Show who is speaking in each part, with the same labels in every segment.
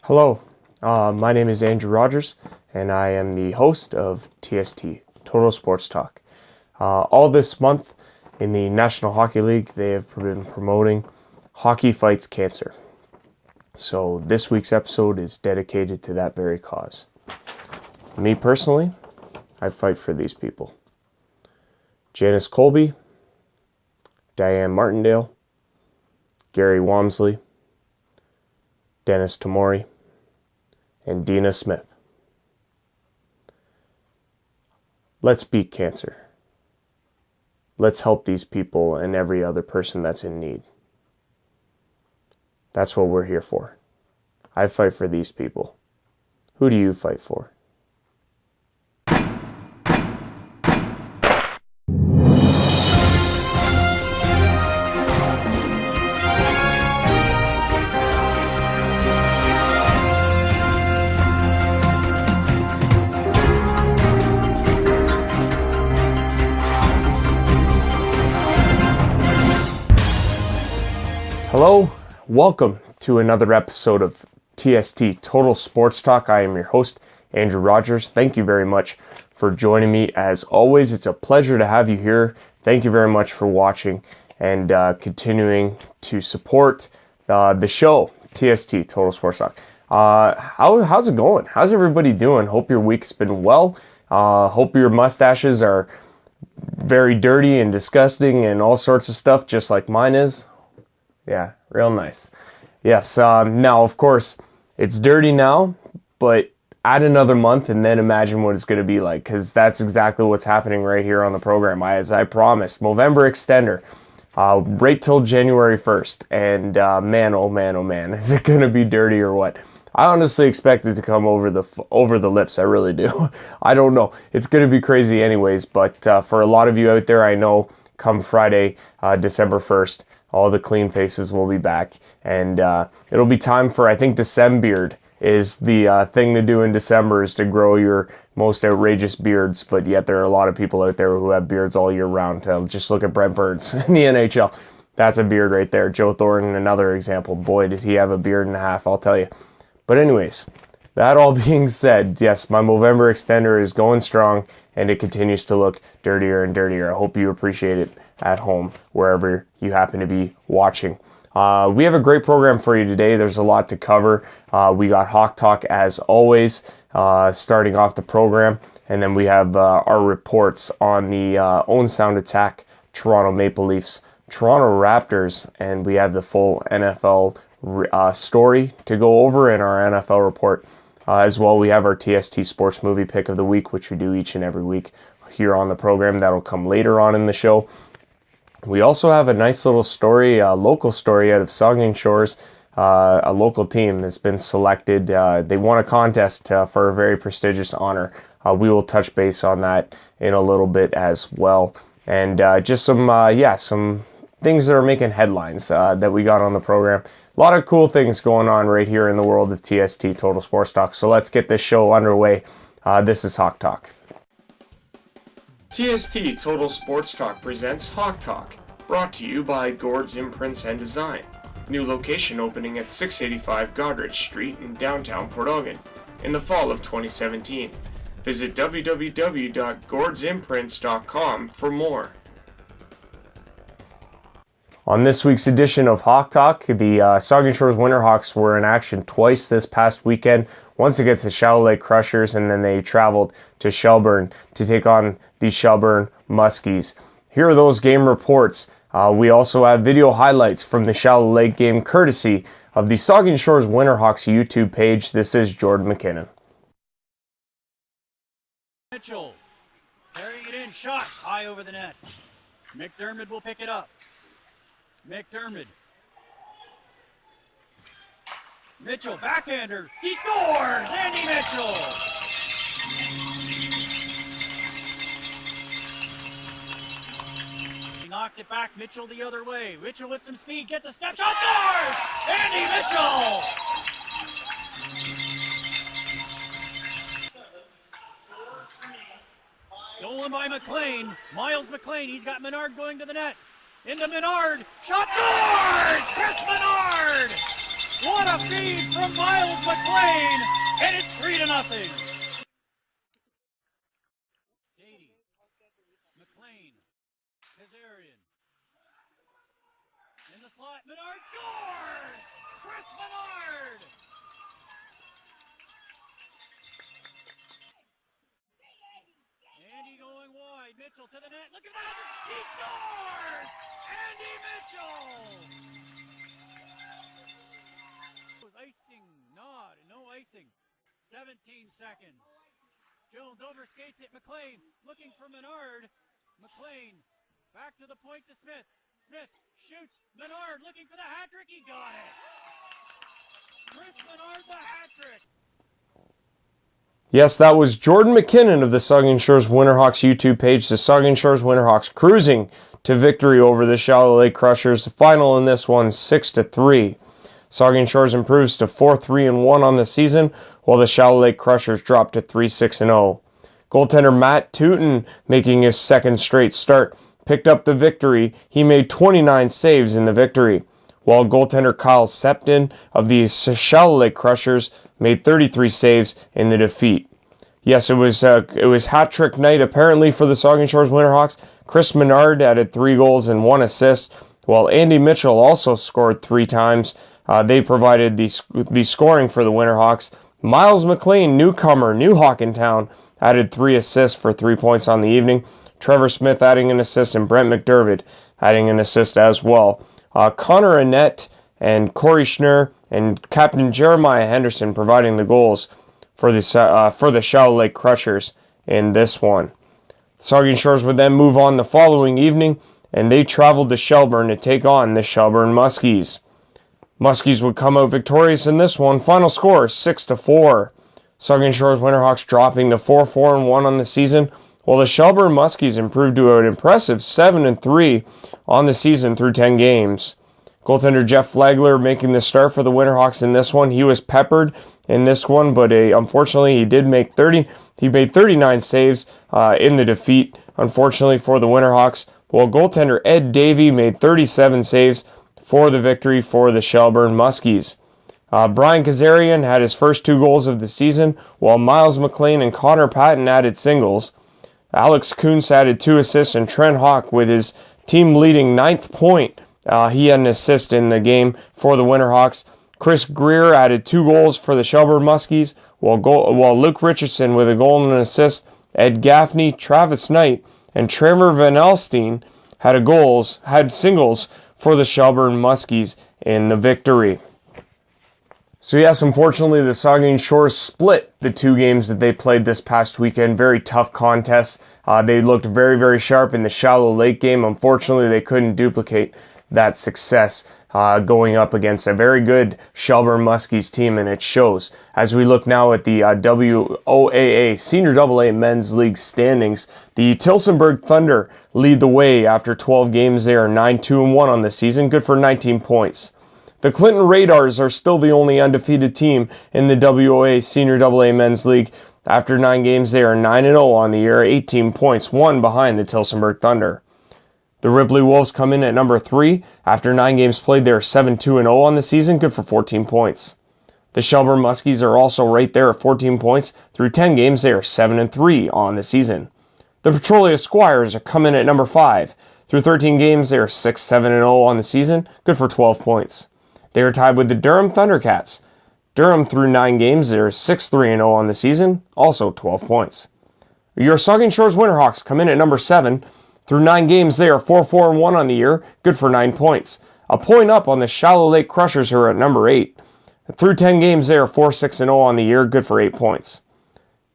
Speaker 1: Hello, my name is Andrew Rogers, and I am the host of TST, Total Sports Talk. All this month in the National Hockey League, they have been promoting Hockey Fights Cancer. So this week's episode is dedicated to that very cause. Me personally, I fight for these people. Janice Colby, Diane Martindale, Gary Wamsley, Dennis Tamori, and Dina Smith. Let's beat cancer. Let's help these people and every other person that's in need. That's what we're here for. I fight for these people. Who do you fight for? Hello, welcome to another episode of TST, Total Sports Talk. I am your host, Andrew Rogers. Thank you very much for joining me. As always, it's a pleasure to have you here. Thank you very much for watching and continuing to support the show, TST, Total Sports Talk. How's it going? How's everybody doing? Hope your week's been well. Hope your mustaches are very dirty and disgusting and all sorts of stuff, just like mine is. Yeah, real nice. Yes, now, of course, it's dirty now, but add another month and then imagine what it's going to be like, because that's exactly what's happening right here on the program. As I promised, Movember extender, right till January 1st. And man, oh man, is it going to be dirty or what? I honestly expect it to come over the lips. I really do. I don't know. It's going to be crazy anyways, but for a lot of you out there, I know come Friday, December 1st, all the clean faces will be back, and it'll be time for, I think, December beard is the thing to do in December, is to grow your most outrageous beards, but yet there are a lot of people out there who have beards all year round. Just look at Brent Burns in the NHL. That's a beard right there. Joe Thornton, another example. Boy, does he have a beard and a half, I'll tell you. But anyways, that all being said, yes, my Movember extender is going strong, and it continues to look dirtier and dirtier. I hope you appreciate it at home, wherever you happen to be watching. We have a great program for you today. There's a lot to cover. We got Hawk Tawk as always, starting off the program. And then we have our reports on the Owen Sound Attack, Toronto Maple Leafs, Toronto Raptors, and we have the full NFL story to go over in our NFL report. As well, we have our TST Sports Movie Pick of the Week, which we do each and every week here on the program. That'll come later on in the show. We also have a nice little story, a local story out of Saugeen Shores, a local team that's been selected. They won a contest for a very prestigious honor. We will touch base on that in a little bit as well. And just some things that are making headlines that we got on the program. A lot of cool things going on right here in the world of TST, Total Sports Talk. So let's get this show underway. This is Hawk Talk. TST Total Sports Talk presents Hawk Talk, brought to you by Gord's Imprints and Design. New location opening at 685 Goderich Street in downtown Port Elgin in the fall of 2017. Visit www.gordsimprints.com for more. On this week's edition of Hawk Talk, the Saugeen Shores Winterhawks were in action twice this past weekend. Once against the Shallow Lake Crushers, and then they traveled to Shelburne to take on the Shelburne Muskies. Here are those game reports. We also have video highlights from the Shallow Lake game, courtesy of the Saugeen Shores Winterhawks YouTube page. This is Jordan McKinnon.
Speaker 2: Mitchell carrying it in, shots high over the net. McDermott will pick it up. McDermott. Mitchell, backhander. He scores! Andy Mitchell! He knocks it back. Mitchell the other way. Mitchell with some speed, gets a step shot, scores! Andy Mitchell! Stolen by McLean. Miles McLean, he's got Menard going to the net. Into Menard, shot scores! Chris Menard! What a feed from Miles McLean, and it's 3-0. Sadie, McLean, Kazarian. In the slot, Menard scores! Chris Menard! Andy going wide, Mitchell to the net, look at that! He scores! Andy Mitchell! Icing, no icing. 17 seconds. Jones overskates it. McLean looking for Menard. McLean back to the point to Smith. Smith shoots. Menard looking for the hat trick. He got it. Chris Menard the hat trick.
Speaker 1: Yes, that was Jordan McKinnon of the Saugeen Shores Winterhawks YouTube page. The Saugeen Shores Winterhawks cruising to victory over the Shallow Lake Crushers. The final in this one, 6-3. Saugeen Shores improves to 4-3-1 on the season, while the Shallow Lake Crushers drop to 3-6-0. Goaltender Matt Tootin, making his second straight start, picked up the victory. He made 29 saves in the victory, while goaltender Kyle Septon of the Shallow Lake Crushers made 33 saves in the defeat. Yes, it was hat trick night apparently for the Saugeen Shores Winterhawks. Chris Menard added 3 goals and 1 assist, while Andy Mitchell also scored 3 times. They provided the scoring for the Winterhawks. Miles McLean, newcomer, new Hawk in town, added 3 assists for 3 points on the evening. Trevor Smith adding an assist, and Brent McDermott adding an assist as well. Connor Annette and Corey Schnurr and Captain Jeremiah Henderson providing the goals for the Shallow Lake Crushers in this one. Saugeen Shores would then move on the following evening, and they traveled to Shelburne to take on the Shelburne Muskies. Muskies would come out victorious in this one. Final score, 6-4. Saugeen Shores Winterhawks dropping to 4-4-1 on the season, while the Shelburne Muskies improved to an impressive 7-3 on the season through 10 games. Goaltender Jeff Flagler making the start for the Winterhawks in this one. He was peppered in this one, but unfortunately he made 39 saves in the defeat, unfortunately for the Winterhawks, while goaltender Ed Davey made 37 saves for the victory for the Shelburne Muskies. Brian Kazarian had his first 2 goals of the season, while Miles McLean and Connor Patton added singles. Alex Kuntz added 2 assists, and Trent Hawke with his team-leading 9th point. He had an assist in the game for the Winterhawks. Chris Greer added 2 goals for the Shelburne Muskies, while Luke Richardson with a goal and an assist. Ed Gaffney, Travis Knight, and Trevor Van Elstein had singles for the Shelburne Muskies in the victory. So yes, unfortunately, the Saugeen Shores split the 2 games that they played this past weekend. Very tough contests. They looked very, very sharp in the Shallow Lake game. Unfortunately, they couldn't duplicate that success going up against a very good Shelburne Muskies team, and it shows. As we look now at the WOAA Senior AA Men's League standings, the Tillsonburg Thunder lead the way after 12 games. They are 9-2-1 on the season, good for 19 points. The Clinton Radars are still the only undefeated team in the WOA Senior AA Men's League. After 9 games, they are 9-0 on the year, 18 points, 1 behind the Tillsonburg Thunder. The Ripley Wolves come in at number 3. After 9 games played, they are 7-2-0 on the season, good for 14 points. The Shelburne Muskies are also right there at 14 points. Through 10 games, they are 7-3 on the season. The Petrolia Squires are coming in at number 5. Through 13 games, they are 6-7-0 on the season, good for 12 points. They are tied with the Durham Thundercats. Durham, through 9 games, they are 6-3-0 on the season, also 12 points. Your Saugeen Shores Winterhawks come in at number 7. Through 9 games, they are 4-4-1 on the year, good for 9 points. A point up on the Shallow Lake Crushers, who are at number 8. Through 10 games, they are 4-6-0 on the year, good for 8 points.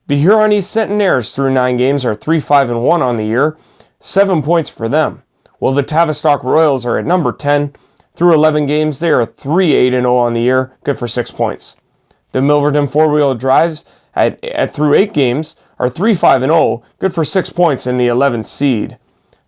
Speaker 1: The Huron East Centenaires, through 9 games, are 3-5-1 on the year, 7 points for them. While the Tavistock Royals are at number 10. Through 11 games, they are 3-8-0 on the year, good for 6 points. The Milverton Four-Wheel Drives, through 8 games, are 3-5-0, good for 6 points in the 11th seed.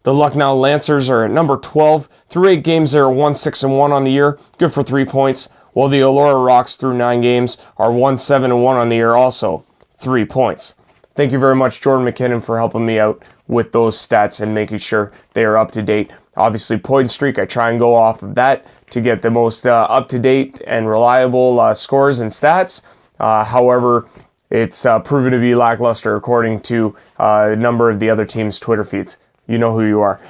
Speaker 1: The Lucknow Lancers are at number 12. Through 8 games, they are 1-6-1 on the year, good for 3 points, while the Elora Rocks, through 9 games, are 1-7-1 on the year, also 3 points. Thank you very much, Jordan McKinnon, for helping me out with those stats and making sure they are up to date. Obviously, point streak, I try and go off of that to get the most up-to-date and reliable scores and stats. However, it's proven to be lackluster according to a number of the other teams' Twitter feeds. You know who you are.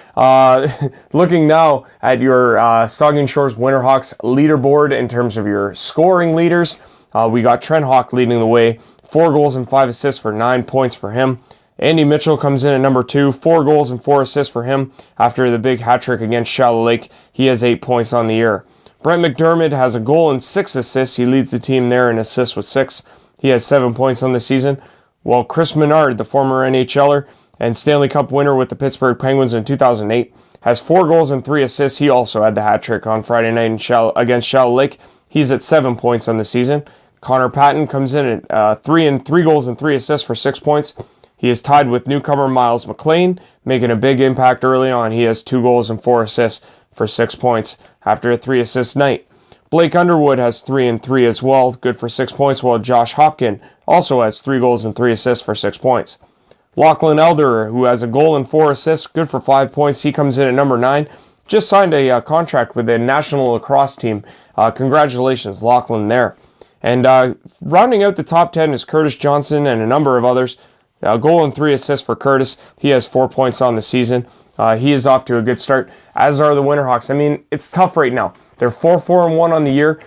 Speaker 1: Looking now at your Saugeen Shores Winterhawks leaderboard in terms of your scoring leaders, we got Trent Hawke leading the way, 4 goals and 5 assists for 9 points for him. Andy Mitchell comes in at number 2, 4 goals and 4 assists for him after the big hat trick against Shallow Lake. He has 8 points on the year. Brent McDermott has a goal and 6 assists. He leads the team there in assists with 6. He has 7 points on the season. While Chris Menard, the former NHLer and Stanley Cup winner with the Pittsburgh Penguins in 2008, has 4 goals and 3 assists. He also had the hat trick on Friday night against Shallow Lake. He's at 7 points on the season. Connor Patton comes in at 3 goals and 3 assists for 6 points. He is tied with newcomer Miles McLean, making a big impact early on. He has 2 goals and 4 assists for 6 points after a 3-assist night. Blake Underwood has 3 as well, good for 6 points, while Josh Hopkin also has 3 goals and 3 assists for 6 points. Lachlan Elder, who has a goal and 4 assists, good for 5 points. He comes in at number 9. Just signed a contract with the National Lacrosse team. Congratulations, Lachlan, there. And rounding out the top 10 is Curtis Johnson and a number of others. A goal and 3 assists for Curtis. He has 4 points on the season. He is off to a good start, as are the Winterhawks. I mean, it's tough right now. They're 4-4-1 on the year.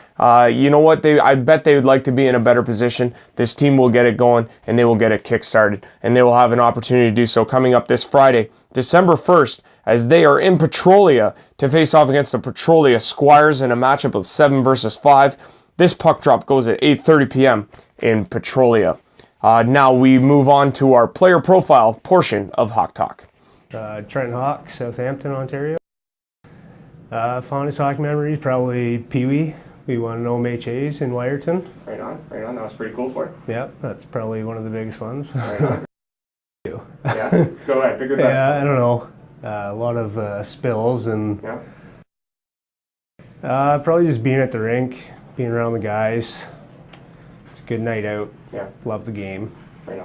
Speaker 1: You know what? I bet they would like to be in a better position. This team will get it going, and they will get it kick-started. And they will have an opportunity to do so coming up this Friday, December 1st, as they are in Petrolia to face off against the Petrolia Squires in a matchup of 7 versus 5. This puck drop goes at 8:30 p.m. in Petrolia. Now we move on to our player profile portion of Hawk Tawk.
Speaker 3: Trent Hawke, Southampton, Ontario. Fondest hockey memories, probably Pee Wee. We won OMHAs in Wyerton.
Speaker 1: Right on. That was pretty cool for you.
Speaker 3: Yep, that's probably one of the biggest ones.
Speaker 1: Right on. Yeah, go ahead. Pick your best.
Speaker 3: Yeah, I don't know. A lot of spills and probably just being at the rink, being around the guys. It's a good night out.
Speaker 1: Yeah.
Speaker 3: Love the game.
Speaker 1: Right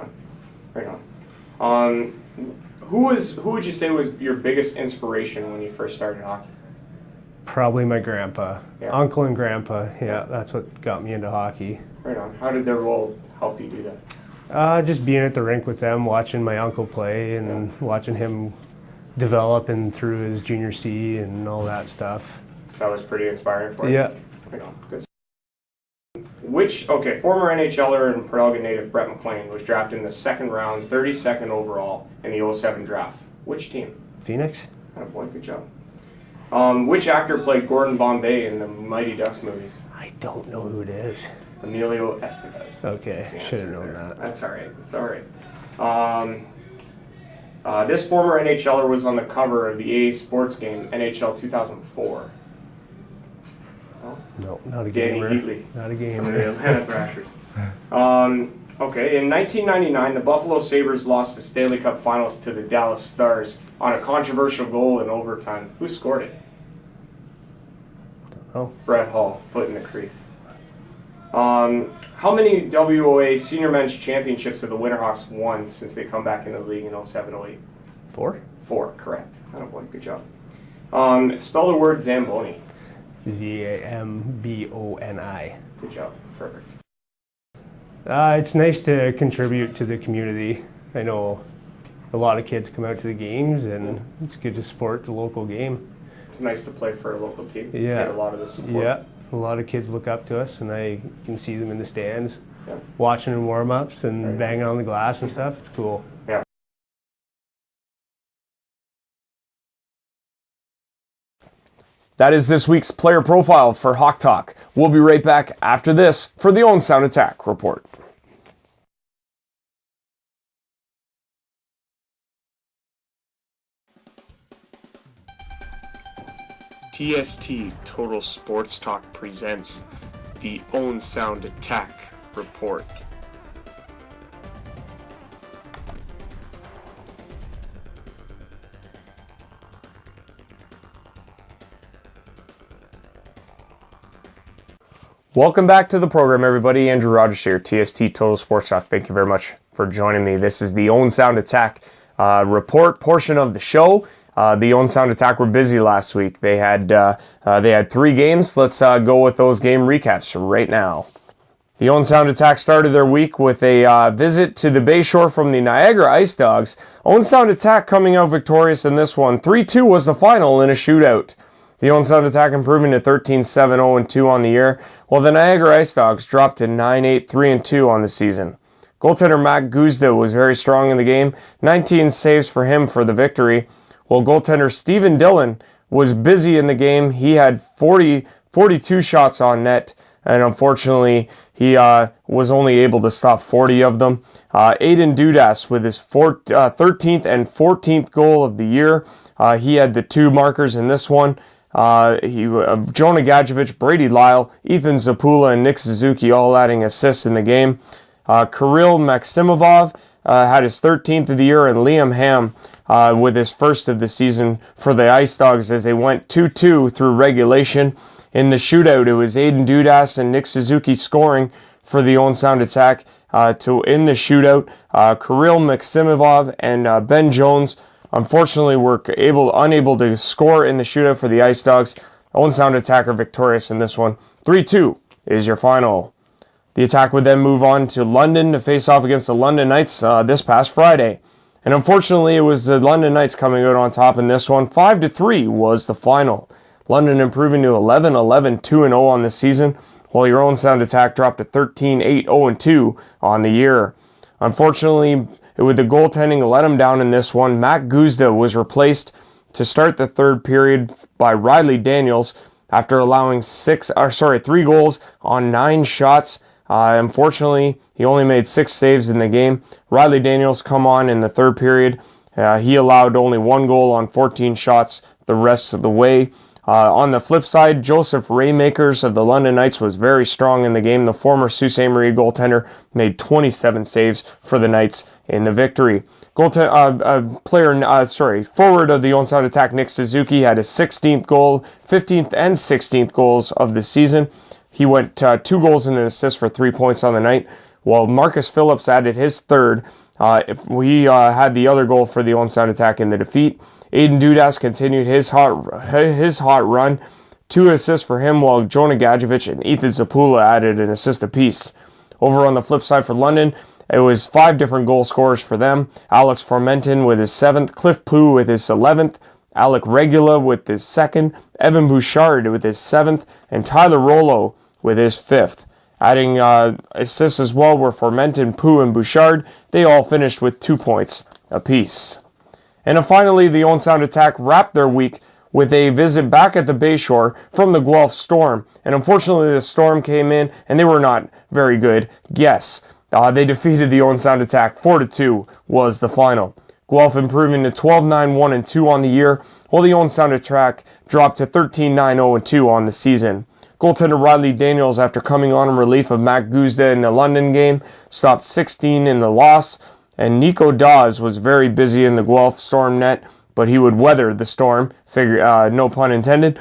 Speaker 1: on. Who would you say was your biggest inspiration when you first started hockey?
Speaker 3: Probably my grandpa.
Speaker 1: Yeah.
Speaker 3: Uncle and grandpa. Yeah, that's what got me into hockey.
Speaker 1: Right on. How did their role help you do that?
Speaker 3: Just being at the rink with them, watching my uncle play and watching him develop and through his junior C and all that stuff.
Speaker 1: So that was pretty inspiring for you?
Speaker 3: Yeah.
Speaker 1: Right on. Good. Former NHLer and Port Elgin native Brett McLean was drafted in the 2nd round, 32nd overall in the 07 draft. Which team?
Speaker 3: Phoenix.
Speaker 1: Oh boy, good job. Which actor played Gordon Bombay in the Mighty Ducks movies?
Speaker 3: I don't know who it is.
Speaker 1: Emilio Estevez.
Speaker 3: Okay, should have known that.
Speaker 1: That's all right. This former NHLer was on the cover of the EA Sports game NHL 2004.
Speaker 3: No, not a
Speaker 1: Danny
Speaker 3: gamer.
Speaker 1: Heatley.
Speaker 3: Not a gamer.
Speaker 1: From the Atlanta Thrashers. In 1999, the Buffalo Sabres lost the Stanley Cup Finals to the Dallas Stars on a controversial goal in overtime. Who scored it?
Speaker 3: Oh.
Speaker 1: Brett Hall, foot in the crease. How many WOA Senior Men's Championships have the Winterhawks won since they come back into the league in 07-08?
Speaker 3: 4?
Speaker 1: 4, correct. Oh boy, good job. Spell the word Zamboni.
Speaker 3: Zamboni.
Speaker 1: Good job. Perfect.
Speaker 3: It's nice to contribute to the community. I know a lot of kids come out to the games, and it's good to support the local game.
Speaker 1: It's nice to play for a local team.
Speaker 3: Yeah.
Speaker 1: Get a lot of the support.
Speaker 3: Yeah, a lot of kids look up to us, and I can see them in the stands, watching in warm-ups and banging on the glass and stuff. It's cool.
Speaker 1: Yeah. That is this week's player profile for Hawk Tawk. We'll be right back after this for the Owen Sound Attack report. TST Total Sports Talk presents the Owen Sound Attack report. Welcome back to the program, everybody. Andrew Rogers here, TST Total Sports Talk. Thank you very much for joining me. This is the Owen Sound Attack report portion of the show. The Owen Sound Attack were busy last week. They had 3 games. Let's go with those game recaps right now. The Owen Sound Attack started their week with a visit to the Bayshore from the Niagara Ice Dogs. Owen Sound Attack coming out victorious in this one. 3-2 was the final in a shootout. The Owen Sound Attack improving to 13-7-0-2 on the year, while the Niagara Ice Dogs dropped to 9-8-3-2 on the season. Goaltender Matt Guzda was very strong in the game, 19 saves for him for the victory, while goaltender Stephen Dillon was busy in the game. He had 42 shots on net, and unfortunately, he was only able to stop 40 of them. Aiden Dudas with his 13th and 14th goal of the year. He had the 2 markers in this one. Jonah Gadjevich, Brady Lyle, Ethan Zapula, and Nick Suzuki all adding assists in the game. Kirill Maximovov had his 13th of the year, and Liam Ham with his first of the season for the Ice Dogs as they went 2-2 through regulation. In the shootout, it was Aiden Dudas and Nick Suzuki scoring for the Owen Sound Attack. In the shootout, Kirill Maximovov and Ben Jones unfortunately were unable to score in the shootout for the Ice Dogs. Owen Sound Attack are victorious in this one. 3-2 is your final. The Attack would then move on to London to face off against the London Knights this past Friday. And unfortunately, it was the London Knights coming out on top in this one. 5-3 was the final. London improving to 11-11-2-0 on the season, while your Owen Sound Attack dropped to 13-8-0-2 on the year. Unfortunately, with the goaltending let him down in this one. Matt Guzda was replaced to start the third period by Riley Daniels after allowing 3 goals on 9 shots. Unfortunately, he only made 6 saves in the game. Riley Daniels come on in the third period. He allowed only 1 goal on 14 shots the rest of the way. On the flip side, Joseph Raymakers of the London Knights was very strong in the game. The former Sault Ste. Marie goaltender made 27 saves for the Knights in the victory. Forward of the Owen Sound Attack, Nick Suzuki, had his 16th goal, 15th and 16th goals of the season. He went 2 goals and an assist for 3 points on the night, while Marcus Phillips added his third. He had the other goal for the Owen Sound Attack in the defeat. Aiden Dudas continued his hot run. 2 assists for him, while Jonah Gadjevich and Ethan Zapula added an assist apiece. Over on the flip side for London, it was 5 different goal scorers for them. Alex Formenton with his 7th, Cliff Poo with his 11th, Alec Regula with his 2nd, Evan Bouchard with his 7th, and Tyler Rollo with his 5th. Adding assists as well were Formenton, Poo, and Bouchard. They all finished with 2 points apiece. And finally, the Owen Sound Attack wrapped their week with a visit back at the Bayshore from the Guelph Storm. And unfortunately, the Storm came in, and they were not very good. Yes, they defeated the Owen Sound Attack. 4-2 was the final. Guelph improving to 12-9-1-2 on the year, while the Owen Sound Attack dropped to 13-9-0-2 on the season. Goaltender Riley Daniels, after coming on in relief of Matt Guzda in the London game, stopped 16 in the loss. And Nico Dawes was very busy in the Guelph Storm net, but he would weather the storm, no pun intended.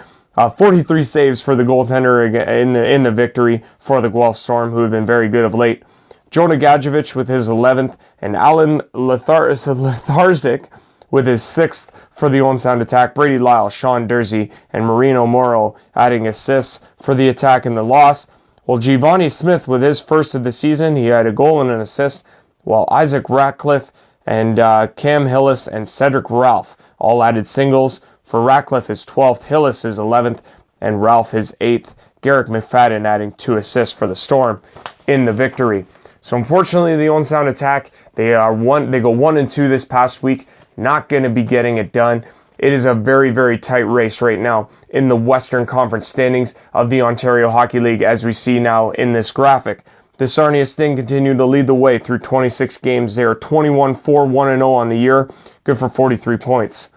Speaker 1: 43 saves for the goaltender in the victory for the Guelph Storm, who have been very good of late. Jonah Gadjevich with his 11th, and Alan Letharzik with his 6th for the Owen Sound Attack. Brady Lyle, Sean Dursey, and Marino Morrow adding assists for the Attack in the loss. While Giovanni Smith with his first of the season, he had a goal and an assist, while Isaac Ratcliffe and Cam Hillis and Cedric Ralph all added singles. For Ratcliffe, his 12th, Hillis his 11th, and Ralph his 8th. Garrick McFadden adding 2 assists for the Storm in the victory. So unfortunately, the Owen Sound Attack, they go 1-2 this past week. Not going to be getting it done. It is a very, very tight race right now in the Western Conference standings of the Ontario Hockey League, as we see now in this graphic. The Sarnia Sting continue to lead the way through 26 games. They are 21-4-1-0 on the year, good for 43 points.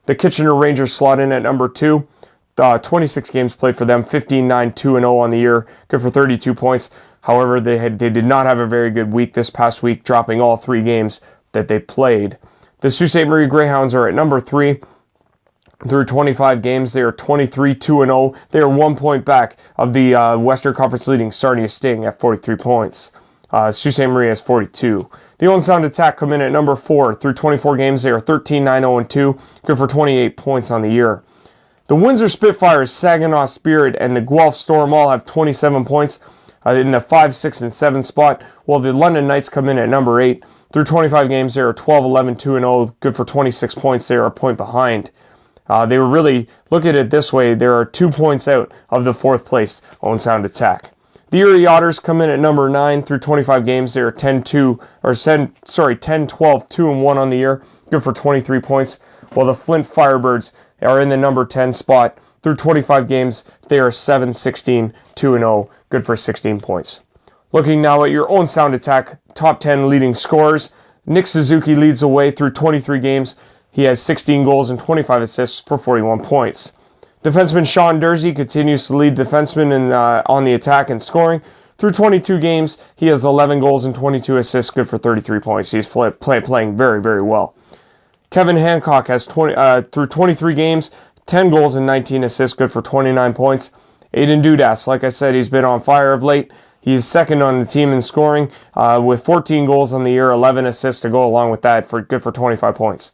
Speaker 1: The Kitchener Rangers slot in at number 2. 26 games played for them, 15-9-2-0 on the year, good for 32 points. However, they did not have a very good week this past week, dropping all 3 games that they played. The Sault Ste. Marie Greyhounds are at number 3. Through 25 games, they are 23-2-0. They are 1 point back of the Western Conference leading Sarnia Sting at 43 points. Sault Ste. Marie has 42. The Owen Sound Attack come in at number 4. Through 24 games, they are 13-9-0-2, good for 28 points on the year. The Windsor Spitfires, Saginaw Spirit, and the Guelph Storm all have 27 points in the 5, 6, and 7 spot, while the London Knights come in at number 8. Through 25 games, they are 12-11-2-0, good for 26 points. They are a point behind. They were really, look at it this way, there are 2 points out of the 4th place Owen Sound Attack. The Erie Otters come in at number 9. Through 25 games, they are 10-12-2-1 on the year, good for 23 points, while the Flint Firebirds are in the number 10 spot. Through 25 games, they are 7-16-2-0, good for 16 points. Looking now at your Owen Sound Attack top 10 leading scorers, Nick Suzuki leads the way through 23 games. He has 16 goals and 25 assists for 41 points. Defenseman Sean Dursey continues to lead defensemen on the attack in scoring. Through 22 games, he has 11 goals and 22 assists, good for 33 points. He's playing very, very well. Kevin Hancock has through 23 games, 10 goals and 19 assists, good for 29 points. Aiden Dudas, like I said, he's been on fire of late. He's second on the team in scoring with 14 goals on the year, 11 assists to go along with that, good for 25 points.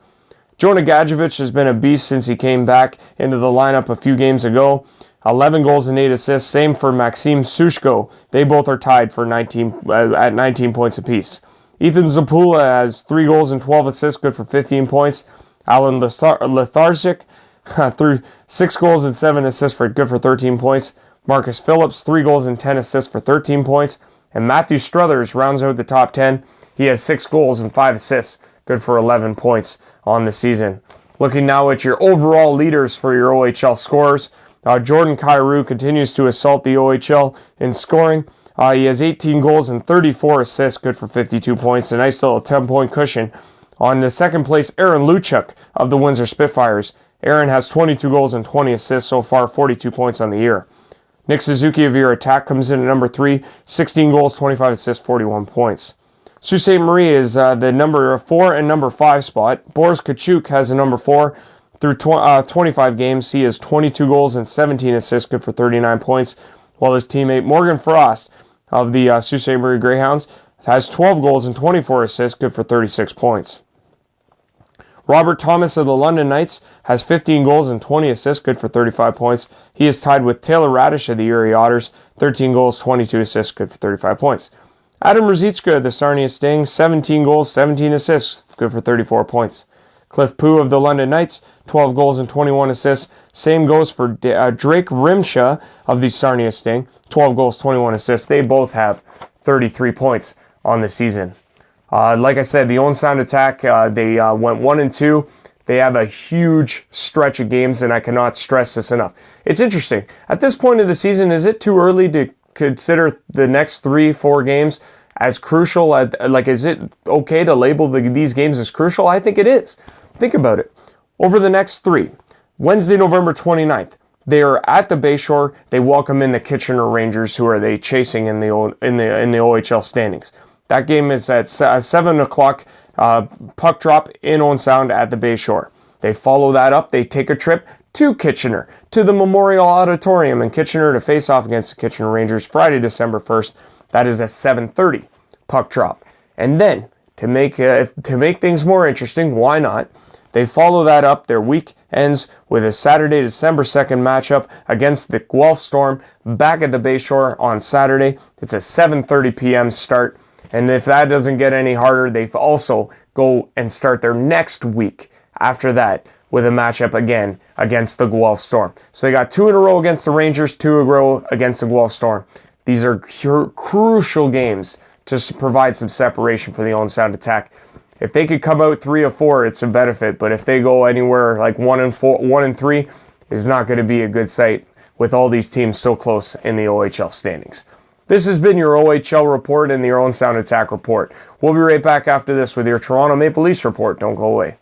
Speaker 1: Jonah Gadjevich has been a beast since he came back into the lineup a few games ago. 11 goals and 8 assists. Same for Maxime Sushko. They both are tied for 19 points apiece. Ethan Zapula has 3 goals and 12 assists, good for 15 points. Alan Lethargic through 6 goals and 7 assists, good for 13 points. Marcus Phillips, 3 goals and 10 assists for 13 points. And Matthew Struthers rounds out the top 10. He has 6 goals and 5 assists, good for 11 points on the season. Looking now at your overall leaders for your OHL scorers, Jordan Kyrou continues to assault the OHL in scoring. He has 18 goals and 34 assists, good for 52 points. A nice little 10-point cushion. On the second place, Aaron Luchuk of the Windsor Spitfires. Aaron has 22 goals and 20 assists so far, 42 points on the year. Nick Suzuki of your attack comes in at number 3, 16 goals, 25 assists, 41 points. Sault Ste. Marie is the number 4 and number 5 spot. Boris Kachuk has a number 4. Through 25 games, he has 22 goals and 17 assists, good for 39 points, while his teammate Morgan Frost of the Sault Ste. Marie Greyhounds has 12 goals and 24 assists, good for 36 points. Robert Thomas of the London Knights has 15 goals and 20 assists, good for 35 points. He is tied with Taylor Radish of the Erie Otters, 13 goals, 22 assists, good for 35 points. Adam Ruzicka of the Sarnia Sting, 17 goals, 17 assists, good for 34 points. Cliff Poo of the London Knights, 12 goals and 21 assists. Same goes for Drake Rimsha of the Sarnia Sting, 12 goals, 21 assists. They both have 33 points on the season. Like I said, the Owen Sound Attack, they went 1-2. They have a huge stretch of games, and I cannot stress this enough. It's interesting. At this point of the season, is it too early to consider the next 3-4 games as crucial? Is it okay to label these games as crucial? I think it is. Think about it. Over the next 3, Wednesday, November 29th, they are at the Bayshore. They welcome in the Kitchener Rangers, who are they chasing in the OHL standings. That game is at 7 o'clock puck drop in Owen Sound at the Bayshore. They follow that up. They take a trip to Kitchener, to the Memorial Auditorium in Kitchener to face off against the Kitchener Rangers Friday, December 1st. That is a 7:30 puck drop. And then, to make things more interesting, why not? They follow that up. Their week ends with a Saturday, December 2nd matchup against the Guelph Storm back at the Bayshore on Saturday. It's a 7:30 p.m. start. And if that doesn't get any harder, they also go and start their next week after that with a matchup again against the Guelph Storm. So they got 2 in a row against the Rangers, 2 in a row against the Guelph Storm. These are crucial games to provide some separation for the Owen Sound Attack. If they could come out 3 or 4, it's a benefit. But if they go anywhere like 1-3, it's not going to be a good sight with all these teams so close in the OHL standings. This has been your OHL report and the Owen Sound Attack report. We'll be right back after this with your Toronto Maple Leafs report. Don't go away.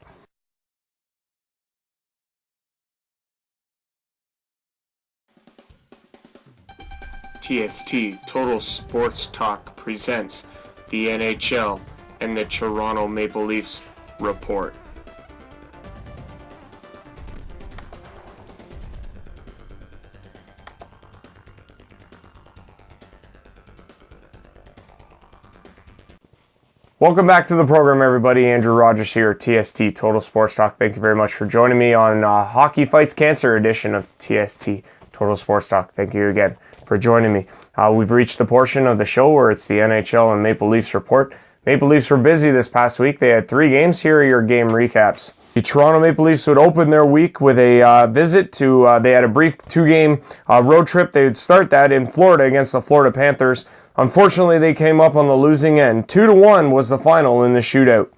Speaker 1: TST Total Sports Talk presents the NHL and the Toronto Maple Leafs report. Welcome back to the program, everybody. Andrew Rogers here, TST Total Sports Talk. Thank you very much for joining me on Hockey Fights Cancer edition of TST Total Sports Talk. Thank you again for joining me. We've reached the portion of the show where it's the NHL and Maple Leafs report. Maple Leafs were busy this past week. They had 3 games. Here are your game recaps. The Toronto Maple Leafs would open their week with a visit to, they had a brief 2-game road trip. They would start that in Florida against the Florida Panthers. Unfortunately, they came up on the losing end. 2-1 was the final in the shootout.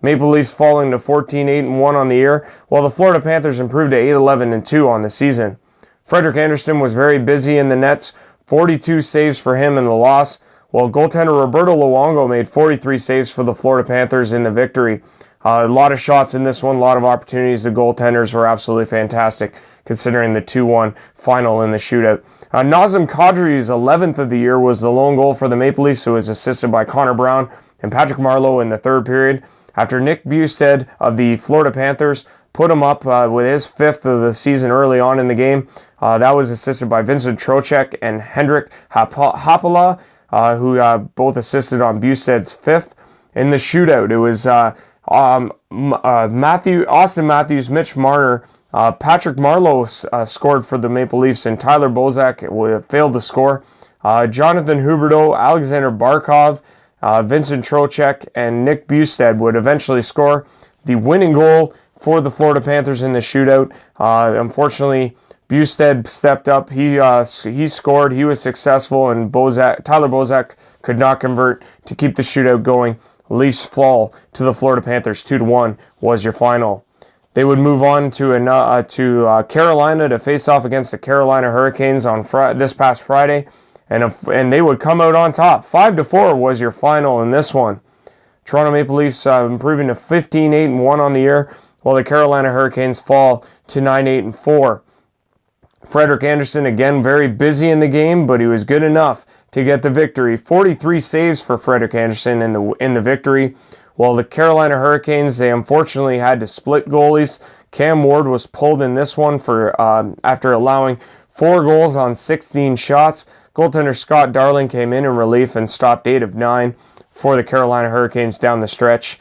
Speaker 1: Maple Leafs falling to 14-8-1 on the year, while the Florida Panthers improved to 8-11-2 on the season. Frederik Andersen was very busy in the nets, 42 saves for him in the loss, while goaltender Roberto Luongo made 43 saves for the Florida Panthers in the victory. A lot of shots in this one, a lot of opportunities. The goaltenders were absolutely fantastic, considering the 2-1 final in the shootout. Nazem Kadri's 11th of the year was the lone goal for the Maple Leafs, who was assisted by Connor Brown and Patrick Marleau in the third period. After Nick Bjugstad of the Florida Panthers put him up with his 5th of the season early on in the game, that was assisted by Vincent Trocheck and Hendrik Haapala, who both assisted on Bjugstad's 5th. In the shootout, it was Austin Matthews, Mitch Marner, Patrick Marleau scored for the Maple Leafs, and Tyler Bozak failed to score. Jonathan Huberdeau, Alexander Barkov, Vincent Trocheck, and Nick Bjugstad would eventually score the winning goal for the Florida Panthers in the shootout. Unfortunately, Bjugstad stepped up. He scored. He was successful, and Tyler Bozak could not convert to keep the shootout going. Leafs fall to the Florida Panthers. 2-1 was your final. They would move on to Carolina to face off against the Carolina Hurricanes on this past Friday, and they would come out on top. 5-4 was your final in this one. Toronto Maple Leafs improving to 15-8-1 on the year, while the Carolina Hurricanes fall to 9-8-4. Frederik Andersen, again, very busy in the game, but he was good enough to get the victory. 43 saves for Frederik Andersen in the victory. While the Carolina Hurricanes, they unfortunately had to split goalies. Cam Ward was pulled in this one for after allowing 4 goals on 16 shots. Goaltender Scott Darling came in relief and stopped 8 of 9 for the Carolina Hurricanes down the stretch.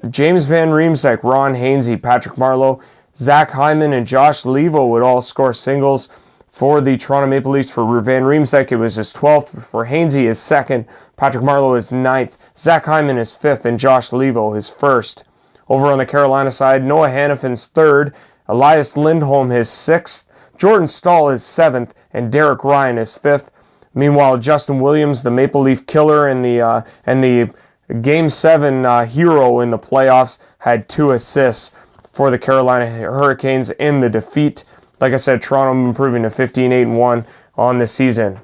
Speaker 1: James Van Riemsdyk, Ron Hainsey, Patrick Marleau, Zach Hyman, and Josh Levo would all score singles for the Toronto Maple Leafs. For Van Riemsdyk, it was his 12th. For Hainsey, his 2nd. Patrick Marleau, his 9th. Zach Hyman, his 5th. And Josh Levo, his 1st. Over on the Carolina side, Noah Hannafin's 3rd. Elias Lindholm, his 6th. Jordan Staal, his 7th. And Derek Ryan, his 5th. Meanwhile, Justin Williams, the Maple Leaf killer and the Game 7 hero in the playoffs, had 2 assists for the Carolina Hurricanes in the defeat. Like I said, Toronto improving to 15-8-1 on the season.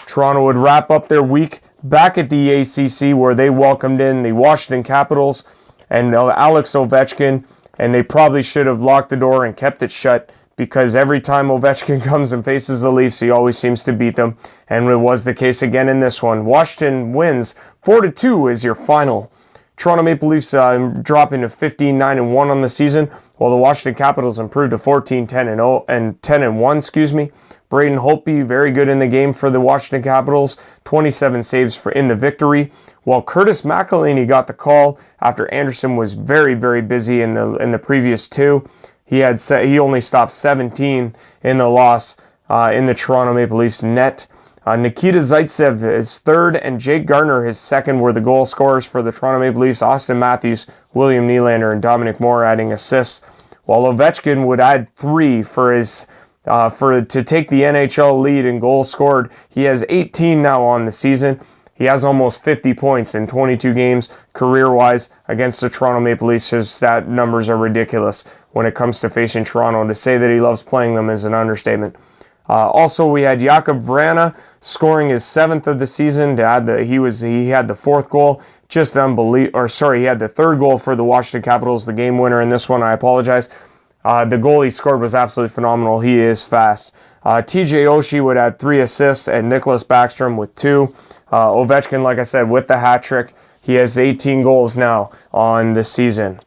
Speaker 1: Toronto would wrap up their week back at the ACC, where they welcomed in the Washington Capitals and Alex Ovechkin, and they probably should have locked the door and kept it shut, because every time Ovechkin comes and faces the Leafs, he always seems to beat them, and it was the case again in this one. Washington wins 4-2 is your final. Toronto Maple Leafs dropping to 15-9-1 on the season, while the Washington Capitals improved to 14-10-0 and 10-1. Braden Holtby, very good in the game for the Washington Capitals, 27 saves in the victory, while Curtis McElhinney got the call after Andersen was very, very busy in the previous 2. He only stopped 17 in the loss in the Toronto Maple Leafs net. Nikita Zaitsev, his 3rd, and Jake Gardiner, his 2nd, were the goal scorers for the Toronto Maple Leafs. Austin Matthews, William Nylander, and Dominic Moore adding assists, while Ovechkin would add 3 to take the NHL lead in goals scored. He has 18 now on the season. He has almost 50 points in 22 games career-wise against the Toronto Maple Leafs. His stat numbers are ridiculous when it comes to facing Toronto. To say that he loves playing them is an understatement. Also, we had Jakub Vrana scoring his 7th of the season. He had the 4th goal. Just unbelievable. He had the 3rd goal for the Washington Capitals, the game winner in this one. I apologize. The goal he scored was absolutely phenomenal. He is fast. TJ Oshie would add 3 assists, and Nicholas Backstrom with 2. Ovechkin, like I said, with the hat trick. He has 18 goals now on the season.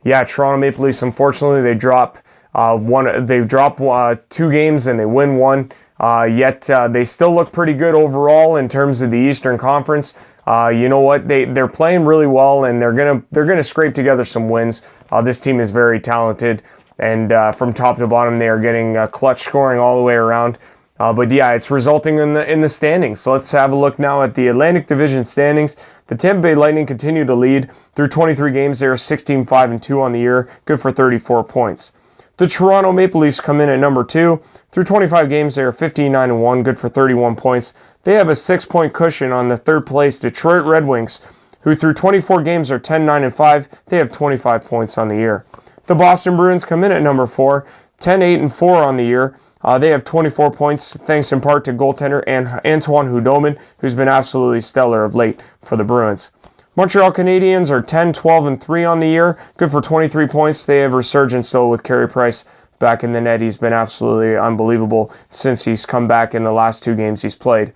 Speaker 1: Yeah, Toronto Maple Leafs, unfortunately, they've dropped 2 games and they win 1. Yet they still look pretty good overall in terms of the Eastern Conference. You know what? They're playing really well, and they're gonna scrape together some wins. This team is very talented, and from top to bottom, they are getting clutch scoring all the way around. But yeah, it's resulting in the standings. So let's have a look now at the Atlantic Division standings. The Tampa Bay Lightning continue to lead. Through 23 games, they are 16-5-2 on the year, good for 34 points. The Toronto Maple Leafs come in at number 2. Through 25 games, they are 15-9-1, good for 31 points. They have a 6-point cushion on the third place Detroit Red Wings, who through 24 games are 10-9-5. They have 25 points on the year. The Boston Bruins come in at number 4, 10-8-4 on the year. They have 24 points, thanks in part to goaltender Antoine Hudobin, who's been absolutely stellar of late for the Bruins. Montreal Canadiens are 10-12-3 on the year, good for 23 points. They have resurgence though with Carey Price back in the net. He's been absolutely unbelievable since he's come back in the last 2 games he's played.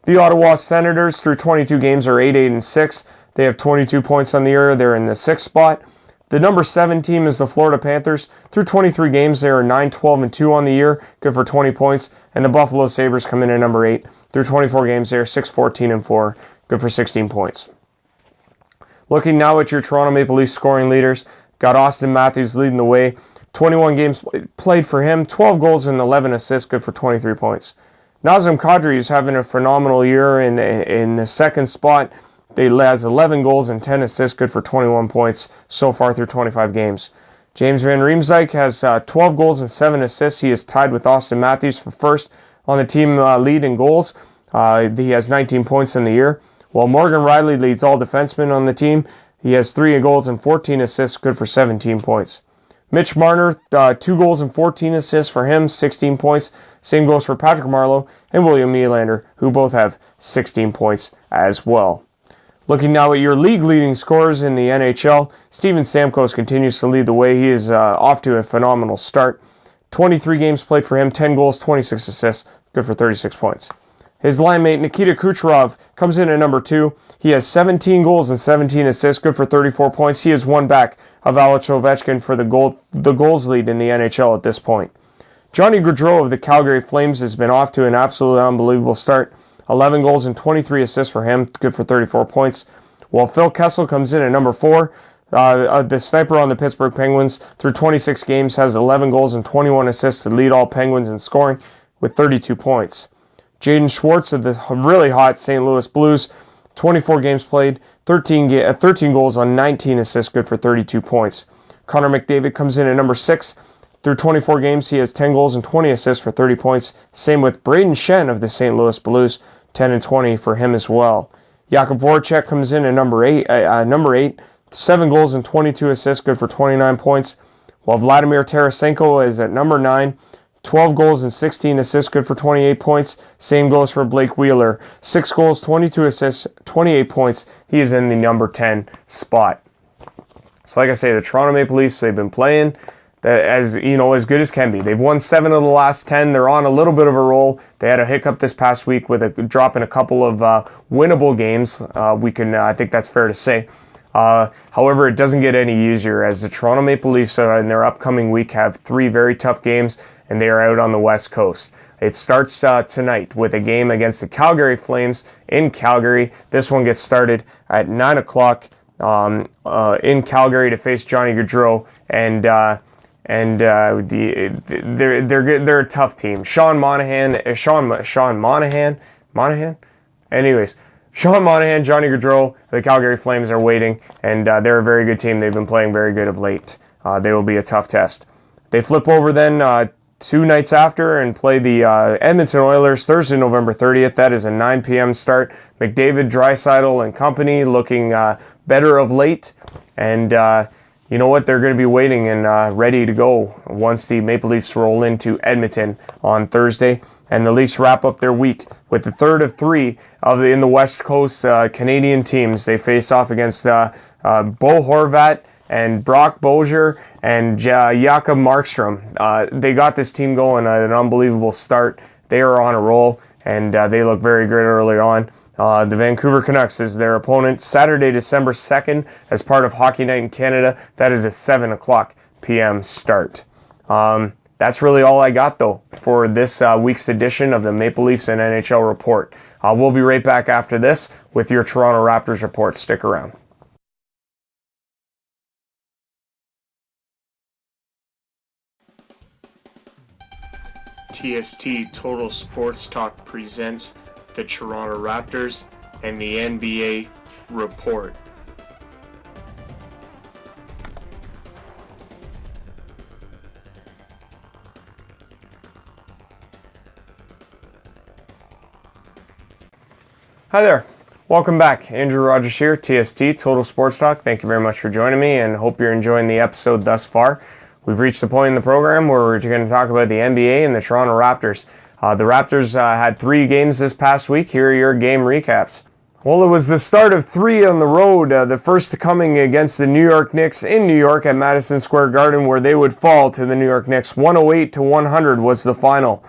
Speaker 1: The Ottawa Senators through 22 games are 8-6. They have 22 points on the year. They're in the 6th spot. The number 7 team is the Florida Panthers. Through 23 games, they are 9-12-2 on the year, good for 20 points. And the Buffalo Sabres come in at number 8. Through 24 games, they are 6-14-4, good for 16 points. Looking now at your Toronto Maple Leafs scoring leaders, got Austin Matthews leading the way. 21 games played for him, 12 goals and 11 assists, good for 23 points. Nazem Kadri is having a phenomenal year in the 2nd spot. He has 11 goals and 10 assists, good for 21 points so far through 25 games. James Van Riemsdyk has 12 goals and 7 assists. He is tied with Austin Matthews for first on the team lead in goals. He has 19 points in the year. While Morgan Riley leads all defensemen on the team, he has 3 goals and 14 assists, good for 17 points. Mitch Marner, 2 goals and 14 assists for him, 16 points. Same goes for Patrick Marleau and William Nylander, who both have 16 points as well. Looking now at your league leading scorers in the NHL, Steven Stamkos continues to lead the way. He is off to a phenomenal start. 23 games played for him, 10 goals, 26 assists, good for 36 points. His line mate Nikita Kucherov comes in at number 2. He has 17 goals and 17 assists, good for 34 points. He is one back of Alex Ovechkin for the goals lead in the NHL at this point. Johnny Gaudreau of the Calgary Flames has been off to an absolutely unbelievable start. 11 goals and 23 assists for him, good for 34 points. While Phil Kessel comes in at number 4. The sniper on the Pittsburgh Penguins through 26 games has 11 goals and 21 assists to lead all Penguins in scoring with 32 points. Jaden Schwartz of the really hot St. Louis Blues, 24 games played, 13 goals on 19 assists, good for 32 points. Connor McDavid comes in at number 6. Through 24 games, he has 10 goals and 20 assists for 30 points. Same with Braden Shen of the St. Louis Blues, 10 and 20 for him as well. Jakub Voracek comes in at number 8, 7 goals and 22 assists, good for 29 points. While Vladimir Tarasenko is at number 9, 12 goals and 16 assists, good for 28 points. Same goes for Blake Wheeler. 6 goals, 22 assists, 28 points. He is in the number 10 spot. So like I say, the Toronto Maple Leafs, they've been playing as good as can be. They've won 7 of the last 10. They're on a little bit of a roll. They had a hiccup this past week with a drop in a couple of winnable games. I think that's fair to say. However, it doesn't get any easier as the Toronto Maple Leafs in their upcoming week have 3 very tough games, and they are out on the West Coast. It starts tonight with a game against the Calgary Flames in Calgary. This one gets started at 9 o'clock in Calgary to face Johnny Gaudreau, and they're a tough team. Sean Monahan. Anyways, Sean Monahan, Johnny Gaudreau, the Calgary Flames are waiting, and they're a very good team. They've been playing very good of late. They will be a tough test. They flip over then 2 nights after and play the Edmonton Oilers Thursday, November 30th. That is a 9 p.m. start. McDavid, Draisaitl, and company looking better of late. And you know what? They're going to be waiting and ready to go once the Maple Leafs roll into Edmonton on Thursday. And the Leafs wrap up their week with the third of 3 in the West Coast Canadian teams. They face off against Bo Horvat and Brock Bozier and Jakob Markstrom. They got this team going at an unbelievable start. They are on a roll, and they look very good early on. The Vancouver Canucks is their opponent Saturday, December 2nd as part of Hockey Night in Canada. That is a 7 o'clock p.m. start. That's really all I got, though, for this week's edition of the Maple Leafs and NHL Report. We'll be right back after this with your Toronto Raptors report. Stick around. TST Total Sports Talk presents the Toronto Raptors and the NBA Report. Hi there. Welcome back. Andrew Rogers here, TST Total Sports Talk. Thank you very much for joining me and hope you're enjoying the episode thus far. We've reached the point in the program where we're going to talk about the NBA and the Toronto Raptors. The Raptors had 3 games this past week. Here are your game recaps. Well, it was the start of 3 on the road, the first coming against the New York Knicks in New York at Madison Square Garden, where they would fall to the New York Knicks. 108-100 was the final.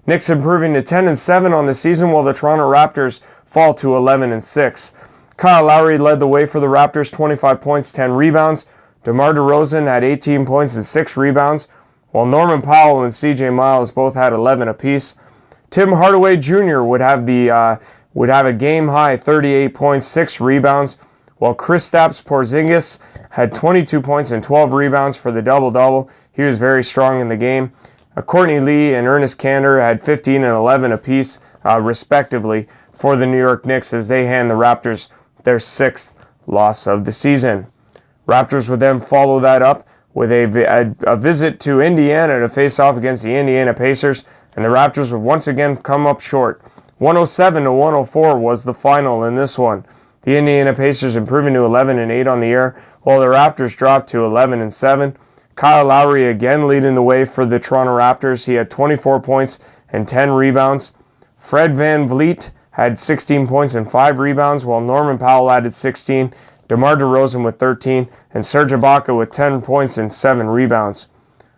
Speaker 1: Knicks improving to 10-7 on the season, while the Toronto Raptors fall to 11-6. Kyle Lowry led the way for the Raptors, 25 points, 10 rebounds. DeMar DeRozan had 18 points and 6 rebounds, while Norman Powell and C.J. Miles both had 11 apiece. Tim Hardaway Jr. would have a game-high 38 points, 6 rebounds, while Kristaps Porzingis had 22 points and 12 rebounds for the double-double. He was very strong in the game. Courtney Lee and Ernest Cantor had 15 and 11 apiece, respectively, for the New York Knicks as they hand the Raptors their 6th loss of the season. Raptors would then follow that up with a visit to Indiana to face off against the Indiana Pacers, and the Raptors would once again come up short. 107-104 was the final in this one. The Indiana Pacers improving to 11-8 on the year, while the Raptors dropped to 11-7. Kyle Lowry again leading the way for the Toronto Raptors. He had 24 points and 10 rebounds. Fred VanVleet had 16 points and 5 rebounds, while Norman Powell added 16, DeMar DeRozan with 13, and Serge Ibaka with 10 points and 7 rebounds.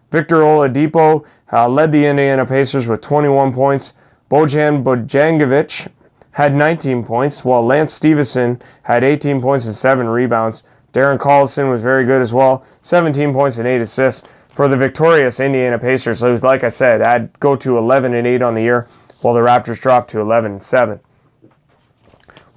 Speaker 1: Victor Oladipo led the Indiana Pacers with 21 points. Bojan Bogdanovic had 19 points, while Lance Stevenson had 18 points and 7 rebounds. Darren Collison was very good as well, 17 points and 8 assists for the victorious Indiana Pacers. So, like I said, I'd go to 11-8 on the year, while the Raptors dropped to 11-7.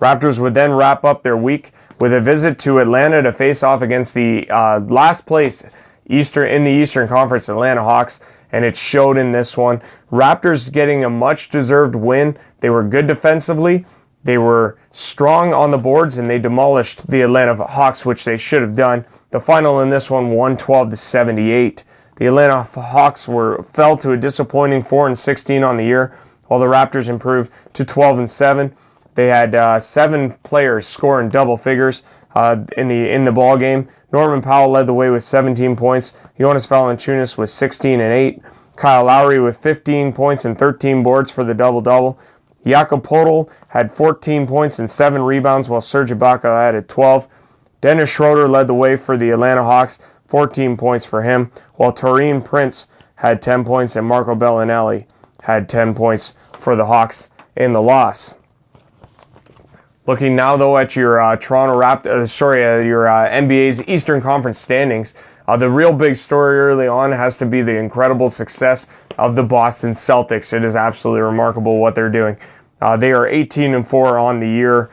Speaker 1: Raptors would then wrap up their week with a visit to Atlanta to face off against the last place in the Eastern Conference, Atlanta Hawks, and it showed in this one. Raptors getting a much-deserved win. They were good defensively. They were strong on the boards, and they demolished the Atlanta Hawks, which they should have done. The final in this one, 112-78. The Atlanta Hawks fell to a disappointing 4-16 on the year, while the Raptors improved to 12-7. They had 7 players scoring double figures in the ball game. Norman Powell led the way with 17 points. Jonas Valanciunas with 16 and 8. Kyle Lowry with 15 points and 13 boards for the double-double. Jakob Poeltl had 14 points and 7 rebounds, while Serge Ibaka added 12. Dennis Schroeder led the way for the Atlanta Hawks, 14 points for him, while Taurean Prince had 10 points and Marco Bellinelli had 10 points for the Hawks in the loss. Looking now, though, at your NBA's Eastern Conference standings, the real big story early on has to be the incredible success of the Boston Celtics. It is absolutely remarkable what they're doing. They are 18-4 on the year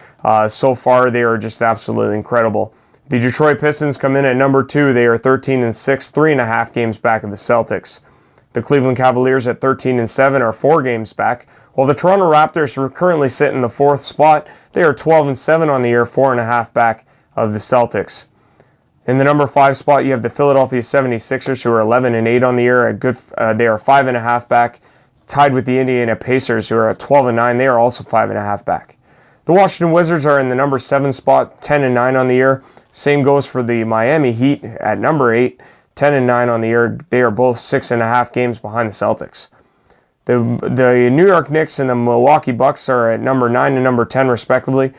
Speaker 1: so far. They are just absolutely incredible. The Detroit Pistons come in at number 2. They are 13-6, 3.5 games back of the Celtics. The Cleveland Cavaliers at 13-7 are 4 games back, while the Toronto Raptors currently sit in the 4th spot. They are 12-7 on the year, 4.5 back of the Celtics. In the number 5 spot, you have the Philadelphia 76ers, who are 11-8 on the year. They are 5.5 back, tied with the Indiana Pacers, who are at 12-9. They are also 5.5 back. The Washington Wizards are in the number 7 spot, 10-9 on the year. Same goes for the Miami Heat at number 8, 10-9 on the year. They are both 6.5 games behind the Celtics. The New York Knicks and the Milwaukee Bucks are at number 9 and number 10, respectively.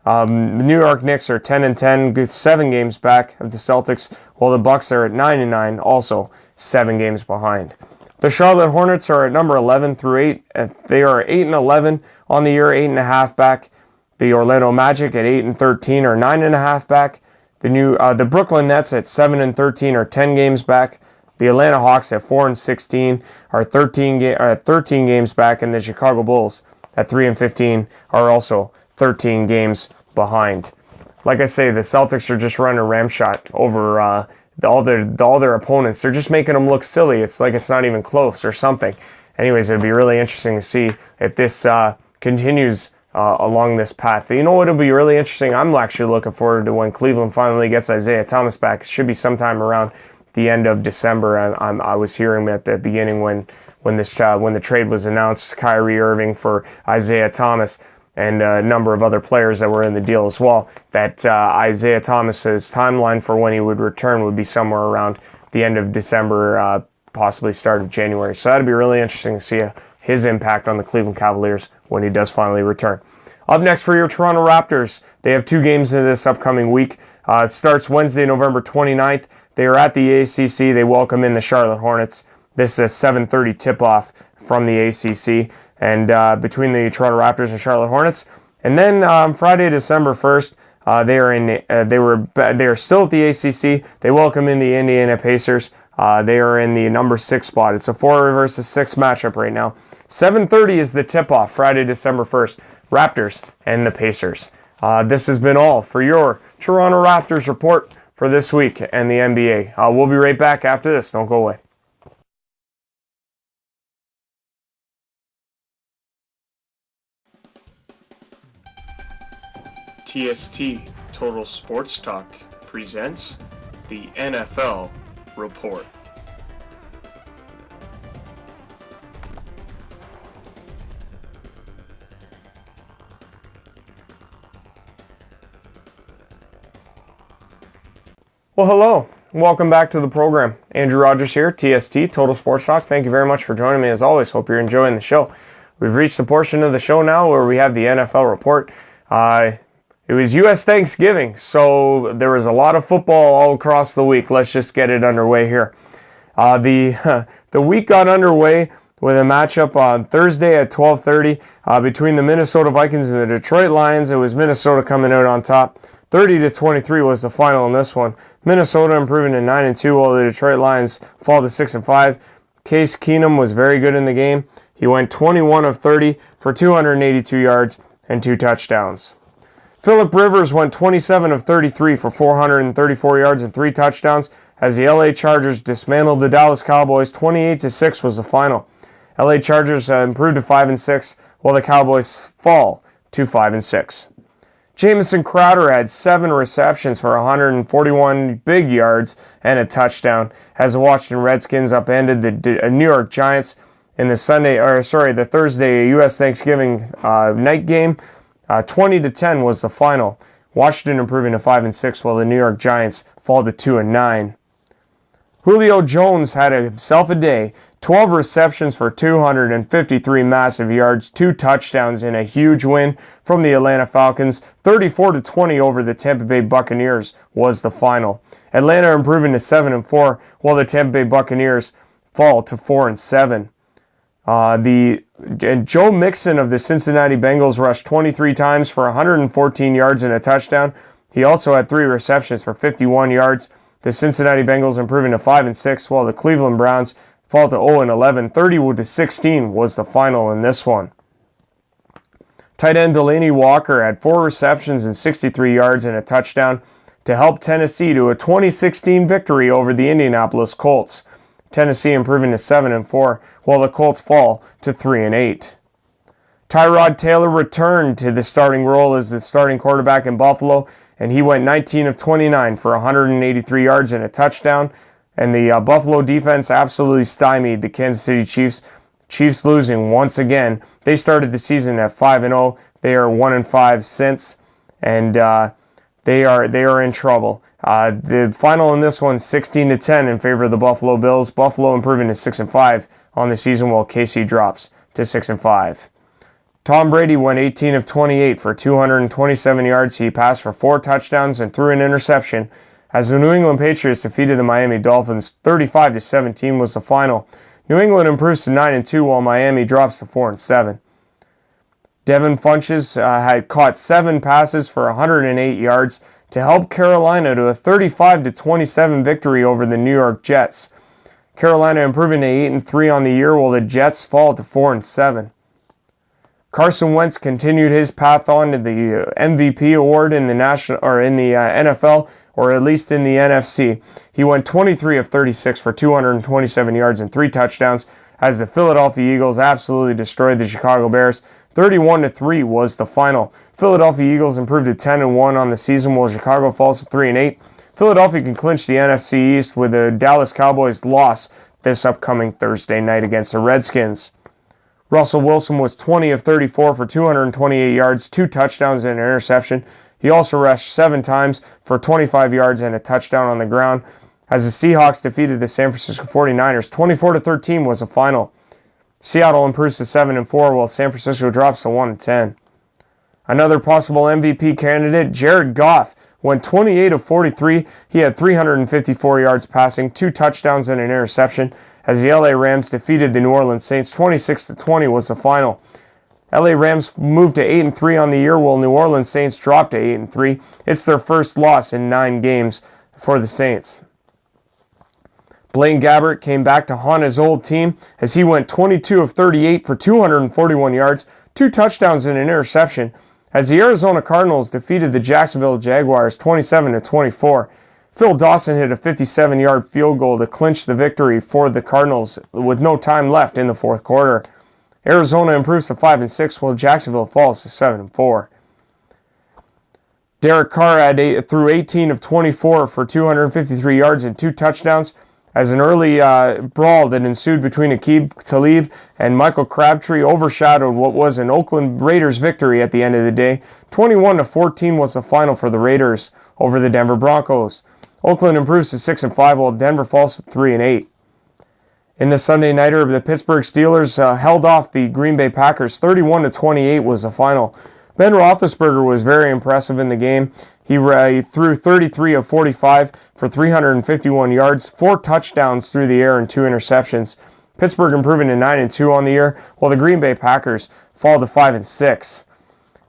Speaker 1: The New York Knicks are 10-10, 7 games back of the Celtics, while the Bucks are at 9-9, also 7 games behind. The Charlotte Hornets are at number 11 through 8. They are 8-11 on the year, 8.5 back. The Orlando Magic at 8-13 are 9.5 back. The Brooklyn Nets at 7-13 are 10 games back. The Atlanta Hawks at 4-16 are 13 games back, and the Chicago Bulls at 3-15 are also 13 games behind. Like I say, the Celtics are just running a ramshot over all their opponents. They're just making them look silly. It's like it's not even close or something. Anyways, it'd be really interesting to see if this continues along this path. You know what will be really interesting? I'm actually looking forward to when Cleveland finally gets Isaiah Thomas back. It should be sometime around the end of December. I was hearing at the beginning when the trade was announced, Kyrie Irving for Isaiah Thomas and a number of other players that were in the deal as well, that Isaiah Thomas's timeline for when he would return would be somewhere around the end of December, possibly start of January. So that'd be really interesting to see his impact on the Cleveland Cavaliers when he does finally return. Up next for your Toronto Raptors, they have 2 games in this upcoming week. It starts Wednesday, November 29th. They are at the ACC. They welcome in the Charlotte Hornets. This is a 7:30 tip-off from the ACC, and between the Toronto Raptors and Charlotte Hornets. And then Friday, December 1st, they are still at the ACC. They welcome in the Indiana Pacers. They are in the number 6 spot. It's a 4 versus 6 matchup right now. 7:30 is the tip-off, Friday, December 1st. Raptors and the Pacers. This has been all for your Toronto Raptors report for this week and the NBA. We'll be right back after this. Don't go away. TST Total Sports Talk presents the NFL Report. Well, hello. Welcome back to the program. Andrew Rogers here, TST Total Sports Talk. Thank you very much for joining me as always. Hope you're enjoying the show. We've reached the portion of the show now where we have the NFL Report. It was U.S. Thanksgiving, so there was a lot of football all across the week. Let's just get it underway here. The week got underway with a matchup on Thursday at 12:30 between the Minnesota Vikings and the Detroit Lions. It was Minnesota coming out on top. 30-23 was the final in this one. Minnesota improving to 9-2, while the Detroit Lions fall to 6-5. Case Keenum was very good in the game. He went 21 of 30 for 282 yards and 2 touchdowns. Phillip Rivers went 27 of 33 for 434 yards and 3 touchdowns as the LA Chargers dismantled the Dallas Cowboys. 28-6 was the final. LA Chargers improved to 5-6, while the Cowboys fall to 5-6. Jamison Crowder had 7 receptions for 141 big yards and a touchdown as the Washington Redskins upended the New York Giants in the Thursday U.S. Thanksgiving night game. 20-10 was the final. Washington improving to 5-6, while the New York Giants fall to 2-9. Julio Jones had himself a day. 12 receptions for 253 massive yards, 2 touchdowns in a huge win from the Atlanta Falcons. 34-20 over the Tampa Bay Buccaneers was the final. Atlanta improving to 7-4, while the Tampa Bay Buccaneers fall to 4-7. Joe Mixon of the Cincinnati Bengals rushed 23 times for 114 yards and a touchdown. He also had 3 receptions for 51 yards. The Cincinnati Bengals improving to 5-6, while the Cleveland Browns fall to 0-11. 30-16 was the final in this one. Tight end Delaney Walker had 4 receptions and 63 yards and a touchdown to help Tennessee to a 2016 victory over the Indianapolis Colts. Tennessee improving to 7-4, while the Colts fall to 3-8. Tyrod Taylor returned to the starting role as the starting quarterback in Buffalo, and he went 19 of 29 for 183 yards and a touchdown. And the Buffalo defense absolutely stymied the Kansas City Chiefs. Chiefs losing once again. They started the season at 5-0. They are 1-5 since, and they are in trouble. The final in this one, 16-10 in favor of the Buffalo Bills. Buffalo improving to 6-5 on the season, while KC drops to 6-5. Tom Brady went 18 of 28 for 227 yards. He passed for 4 touchdowns and threw an interception as the New England Patriots defeated the Miami Dolphins. 35-17 was the final. New England improves to 9-2, while Miami drops to 4-7. Devin Funchess had caught 7 passes for 108 yards to help Carolina to a 35-27 victory over the New York Jets. Carolina improving to 8-3 on the year, while the Jets fall to 4-7. Carson Wentz continued his path on to the MVP award in the NFL, or at least in the NFC. He went 23 of 36 for 227 yards and 3 touchdowns as the Philadelphia Eagles absolutely destroyed the Chicago Bears. 31-3 was the final. Philadelphia Eagles improved to 10-1 on the season, while Chicago falls to 3-8. Philadelphia can clinch the NFC East with the Dallas Cowboys' loss this upcoming Thursday night against the Redskins. Russell Wilson was 20 of 34 for 228 yards, 2 touchdowns and an interception. He also rushed 7 times for 25 yards and a touchdown on the ground as the Seahawks defeated the San Francisco 49ers. 24-13 was the final. Seattle improves to 7-4 while San Francisco drops to 1-10. Another possible MVP candidate, Jared Goff, went 28 of 43. He had 354 yards passing, 2 touchdowns and an interception as the LA Rams defeated the New Orleans Saints. 26-20 was the final. LA Rams moved to 8-3 on the year, while New Orleans Saints dropped to 8-3. It's their first loss in 9 games for the Saints. Blaine Gabbert came back to haunt his old team as he went 22 of 38 for 241 yards, 2 touchdowns and an interception as the Arizona Cardinals defeated the Jacksonville Jaguars 27-24. Phil Dawson hit a 57-yard field goal to clinch the victory for the Cardinals with no time left in the fourth quarter. Arizona improves to 5-6 while Jacksonville falls to 7-4. Derek Carr threw 18 of 24 for 253 yards and 2 touchdowns as an early brawl that ensued between Aqib Talib and Michael Crabtree overshadowed what was an Oakland Raiders victory at the end of the day. 21-14 was the final for the Raiders over the Denver Broncos. Oakland improves to 6-5 while Denver falls to 3-8. In the Sunday Nighter, the Pittsburgh Steelers held off the Green Bay Packers. 31-28 was the final. Ben Roethlisberger was very impressive in the game. He threw 33 of 45 for 351 yards, 4 touchdowns through the air and 2 interceptions. Pittsburgh improving to 9-2 on the year, while the Green Bay Packers fall to 5-6.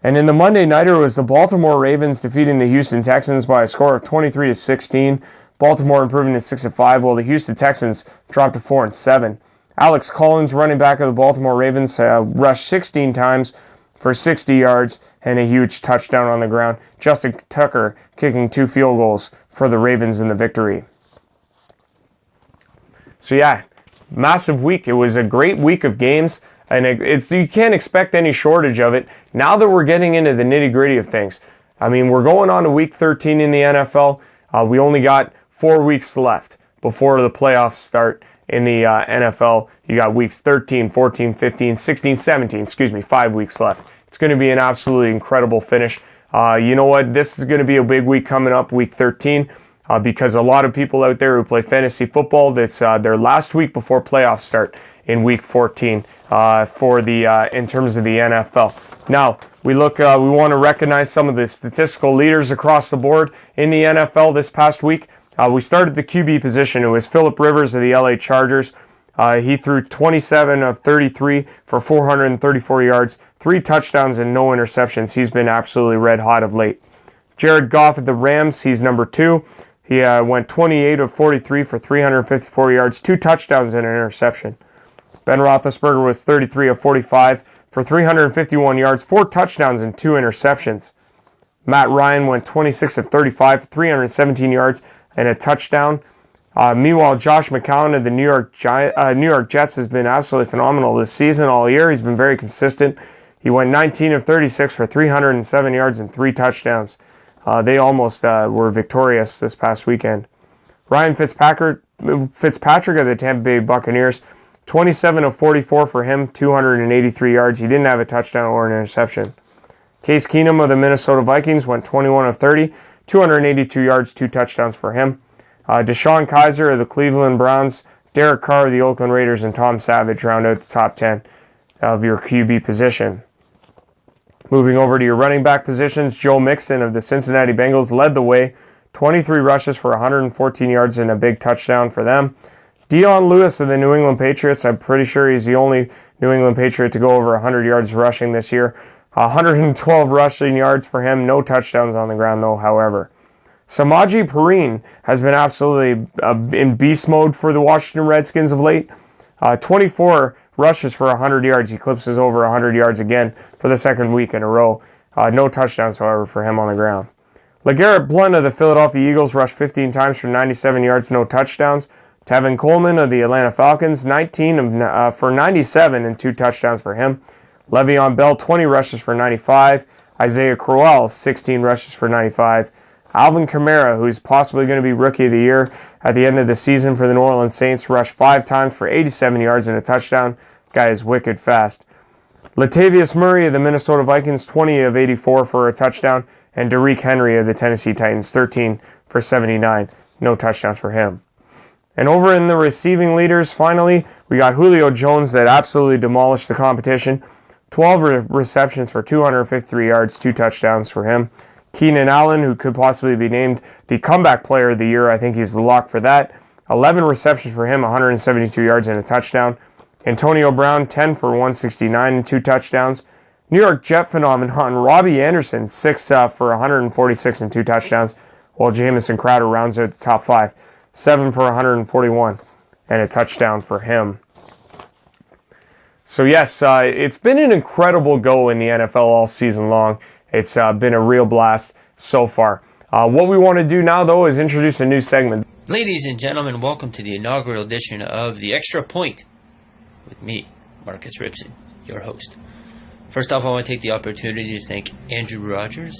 Speaker 1: And in the Monday Nighter, it was the Baltimore Ravens defeating the Houston Texans by a score of 23-16. Baltimore improving to 6-5, while the Houston Texans dropped to 4-7. Alex Collins, running back of the Baltimore Ravens, rushed 16 times for 60 yards and a huge touchdown on the ground. Justin Tucker kicking 2 field goals for the Ravens in the victory. So yeah, massive week. It was a great week of games, and you can't expect any shortage of it. Now that we're getting into the nitty-gritty of things, I mean, we're going on to week 13 in the NFL. We only got 4 weeks left before the playoffs start in the NFL. You got weeks 13, 14, 15, 16, 17, 5 weeks left. It's going to be an absolutely incredible finish. You know what? This is going to be a big week coming up, week 13, because a lot of people out there who play fantasy football, that's their last week before playoffs start in week 14 in terms of the NFL. Now, we want to recognize some of the statistical leaders across the board in the NFL this past week. We started the QB position. It was Phillip Rivers of the LA Chargers. He threw 27 of 33 for 434 yards, 3 touchdowns and no interceptions. He's been absolutely red hot of late. Jared Goff of the Rams, he's number 2. He went 28 of 43 for 354 yards, 2 touchdowns and an interception. Ben Roethlisberger was 33 of 45 for 351 yards, 4 touchdowns and 2 interceptions. Matt Ryan went 26 of 35 for 317 yards and a touchdown. Meanwhile, Josh McCown of the New York Jets has been absolutely phenomenal this season, all year. He's been very consistent. He went 19 of 36 for 307 yards and 3 touchdowns. They almost were victorious this past weekend. Ryan Fitzpatrick of the Tampa Bay Buccaneers, 27 of 44 for him, 283 yards. He didn't have a touchdown or an interception. Case Keenum of the Minnesota Vikings went 21 of 30, 282 yards, 2 touchdowns for him. Deshaun Kaiser of the Cleveland Browns, Derek Carr of the Oakland Raiders, and Tom Savage round out the top 10 of your QB position. Moving over to your running back positions, Joe Mixon of the Cincinnati Bengals led the way, 23 rushes for 114 yards and a big touchdown for them. Dion Lewis of the New England Patriots, I'm pretty sure he's the only New England Patriot to go over 100 yards rushing this year. 112 rushing yards for him, no touchdowns on the ground though, however. Samaje Perine has been absolutely in beast mode for the Washington Redskins of late. 24 rushes for 100 yards. He eclipses over 100 yards again for the second week in a row. No touchdowns, however, for him on the ground. LeGarrette Blount of the Philadelphia Eagles rushed 15 times for 97 yards, no touchdowns. Tevin Coleman of the Atlanta Falcons, 19 for 97 and 2 touchdowns for him. Le'Veon Bell, 20 rushes for 95. Isaiah Crowell, 16 rushes for 95. Alvin Kamara, who's possibly going to be Rookie of the Year at the end of the season for the New Orleans Saints, rushed 5 times for 87 yards and a touchdown. Guy is wicked fast. Latavius Murray of the Minnesota Vikings, 20 of 84 for a touchdown. And Derrick Henry of the Tennessee Titans, 13 for 79. No touchdowns for him. And over in the receiving leaders, finally, we got Julio Jones that absolutely demolished the competition. 12 receptions for 253 yards, 2 touchdowns for him. Keenan Allen, who could possibly be named the comeback player of the year, I think he's the lock for that. 11 receptions for him, 172 yards and a touchdown. Antonio Brown, 10 for 169 and 2 touchdowns. New York Jet phenomenon Robbie Anderson, 6 for 146 and 2 touchdowns, while Jamison Crowder rounds out the top 5, 7 for 141 and a touchdown for him. So yes, it's been an incredible go in the NFL all season long. It's been a real blast so far. What we want to do now, though, is introduce a new segment.
Speaker 4: Ladies and gentlemen, welcome to the inaugural edition of The Extra Point with me, Marcus Ripson, your host. First off, I want to take the opportunity to thank Andrew Rogers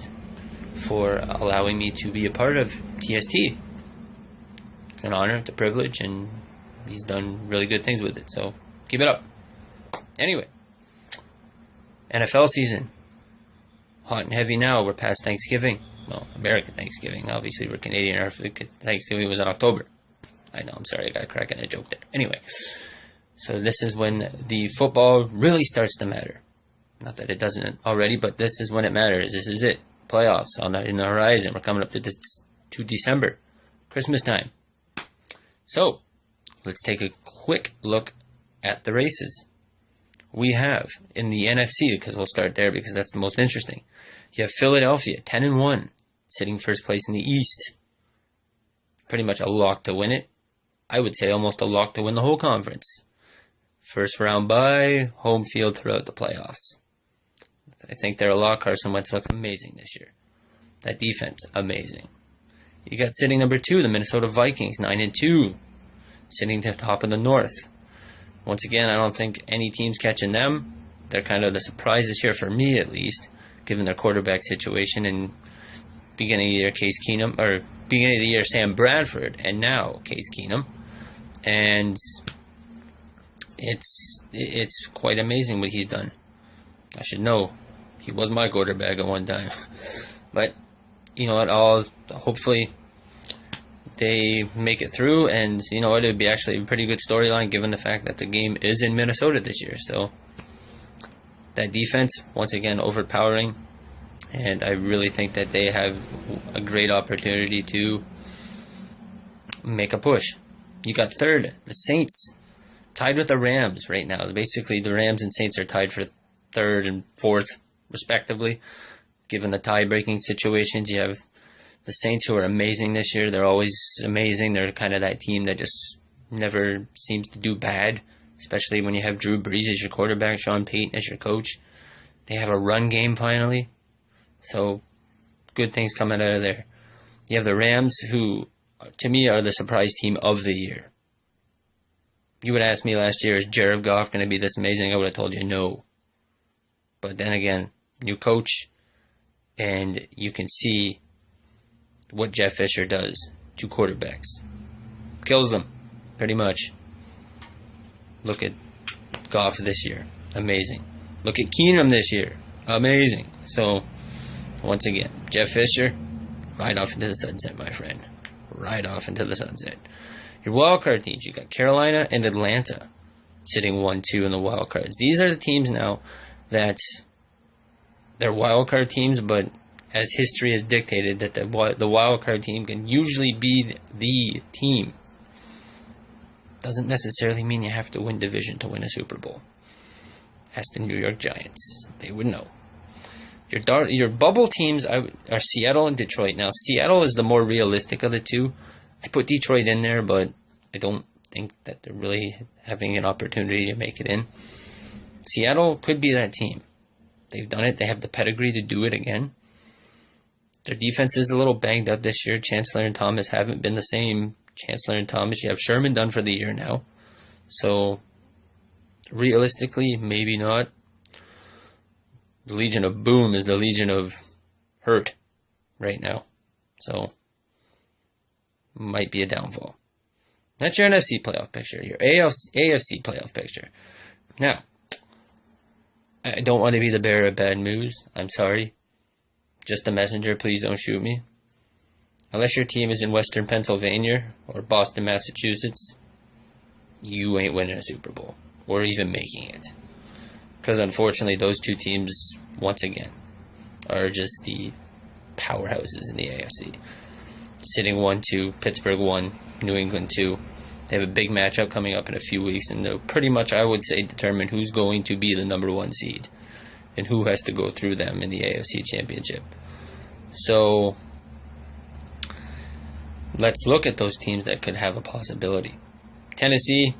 Speaker 4: for allowing me to be a part of TST. It's an honor, it's a privilege, and he's done really good things with it, so keep it up. Anyway, NFL season. Hot and heavy now. We're past Thanksgiving. Well, American Thanksgiving. Obviously, we're Canadian. Our Thanksgiving was in October. I know, I'm sorry, I got a crack in a joke there. Anyway, so this is when the football really starts to matter. Not that it doesn't already, but this is when it matters. This is it. Playoffs in the horizon. We're coming up to December. Christmas time. So, let's take a quick look at the races. We have in the NFC, because we'll start there because that's the most interesting. You have Philadelphia, 10-1, sitting first place in the East. Pretty much a lock to win it. I would say almost a lock to win the whole conference. First round bye, home field throughout the playoffs. I think they're a lock. Carson Wentz looks amazing this year. That defense, amazing. You got sitting number 2, the Minnesota Vikings, 9-2, sitting to the top of the North. Once again, I don't think any team's catching them. They're kind of the surprise this year, for me at least, given their quarterback situation and beginning of the year Case Keenum, or beginning of the year Sam Bradford, and now Case Keenum. And it's quite amazing what he's done. I should know. He was my quarterback at one time. But, you know what, hopefully they make it through, and you know what, it would be actually a pretty good storyline given the fact that the game is in Minnesota this year. So that defense, once again, overpowering, and I really think that they have a great opportunity to make a push. You got third, the Saints, tied with the Rams right now. Basically, the Rams and Saints are tied for third and fourth, respectively, given the tie-breaking situations. You have the Saints, who are amazing this year. They're always amazing. They're kind of that team that just never seems to do bad, especially when you have Drew Brees as your quarterback, Sean Payton as your coach. They have a run game finally. So, good things coming out of there. You have the Rams, who, to me, are the surprise team of the year. You would ask me last year, is Jared Goff going to be this amazing? I would have told you no. But then again, new coach, and you can see what Jeff Fisher does to quarterbacks. Kills them, pretty much. Look at Goff this year. Amazing. Look at Keenum this year. Amazing. So, once again, Jeff Fisher, right off into the sunset, my friend. Right off into the sunset. Your wildcard teams, you got Carolina and Atlanta sitting 1-2 in the wildcards. These are the teams now that they're wildcard teams, but as history has dictated, that the wildcard team can usually be the team. Doesn't necessarily mean you have to win division to win a Super Bowl. Ask the New York Giants. They would know. Your bubble teams are Seattle and Detroit. Now, Seattle is the more realistic of the two. I put Detroit in there, but I don't think that they're really having an opportunity to make it in. Seattle could be that team. They've done it. They have the pedigree to do it again. Their defense is a little banged up this year. Chancellor and Thomas haven't been the same. Chancellor and Thomas, you have Sherman done for the year now. So, realistically, maybe not. The Legion of Boom is the Legion of Hurt right now. So, might be a downfall. That's your NFC playoff picture. Your AFC playoff picture. Now, I don't want to be the bearer of bad news. I'm sorry. Just a messenger. Please don't shoot me. Unless your team is in Western Pennsylvania or Boston, Massachusetts, you ain't winning a Super Bowl or even making it. Because unfortunately, those two teams, once again, are just the powerhouses in the AFC. Sitting 1-2, Pittsburgh 1, New England 2. They have a big matchup coming up in a few weeks, and they'll pretty much, I would say, determine who's going to be the number 1 seed and who has to go through them in the AFC Championship. So, let's look at those teams that could have a possibility. Tennessee,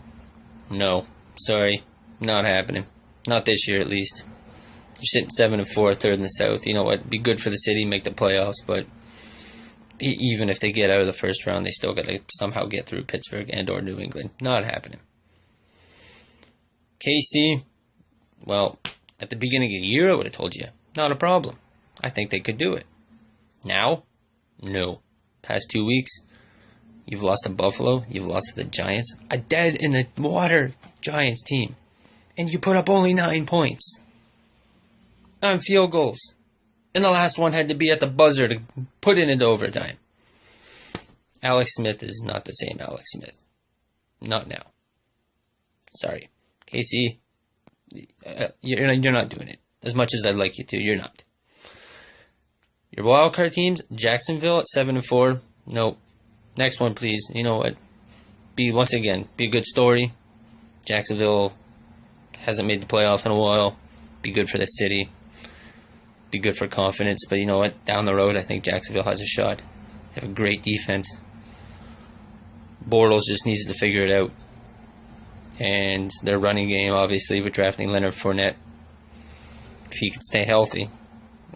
Speaker 4: no. Sorry, not happening. Not this year, at least. You're sitting 7-4, third in the South. You know what? Be good for the city, make the playoffs, but even if they get out of the first round, they still got to somehow get through Pittsburgh and or New England. Not happening. KC, well, at the beginning of the year, I would have told you, not a problem. I think they could do it. Now, no. Past 2 weeks, you've lost to Buffalo, you've lost to the Giants, a dead-in-the-water Giants team, and you put up only 9 points on field goals. And the last one had to be at the buzzer to put it into overtime. Alex Smith is not the same Alex Smith. Not now. Sorry. KC, you're not doing it. As much as I'd like you to, you're not. Your wildcard teams, Jacksonville at 7-4. Nope. Next one, please. You know what? Be a good story. Jacksonville hasn't made the playoffs in a while. Be good for the city. Be good for confidence. But you know what? Down the road, I think Jacksonville has a shot. They have a great defense. Bortles just needs to figure it out. And their running game, obviously, with drafting Leonard Fournette, if he can stay healthy,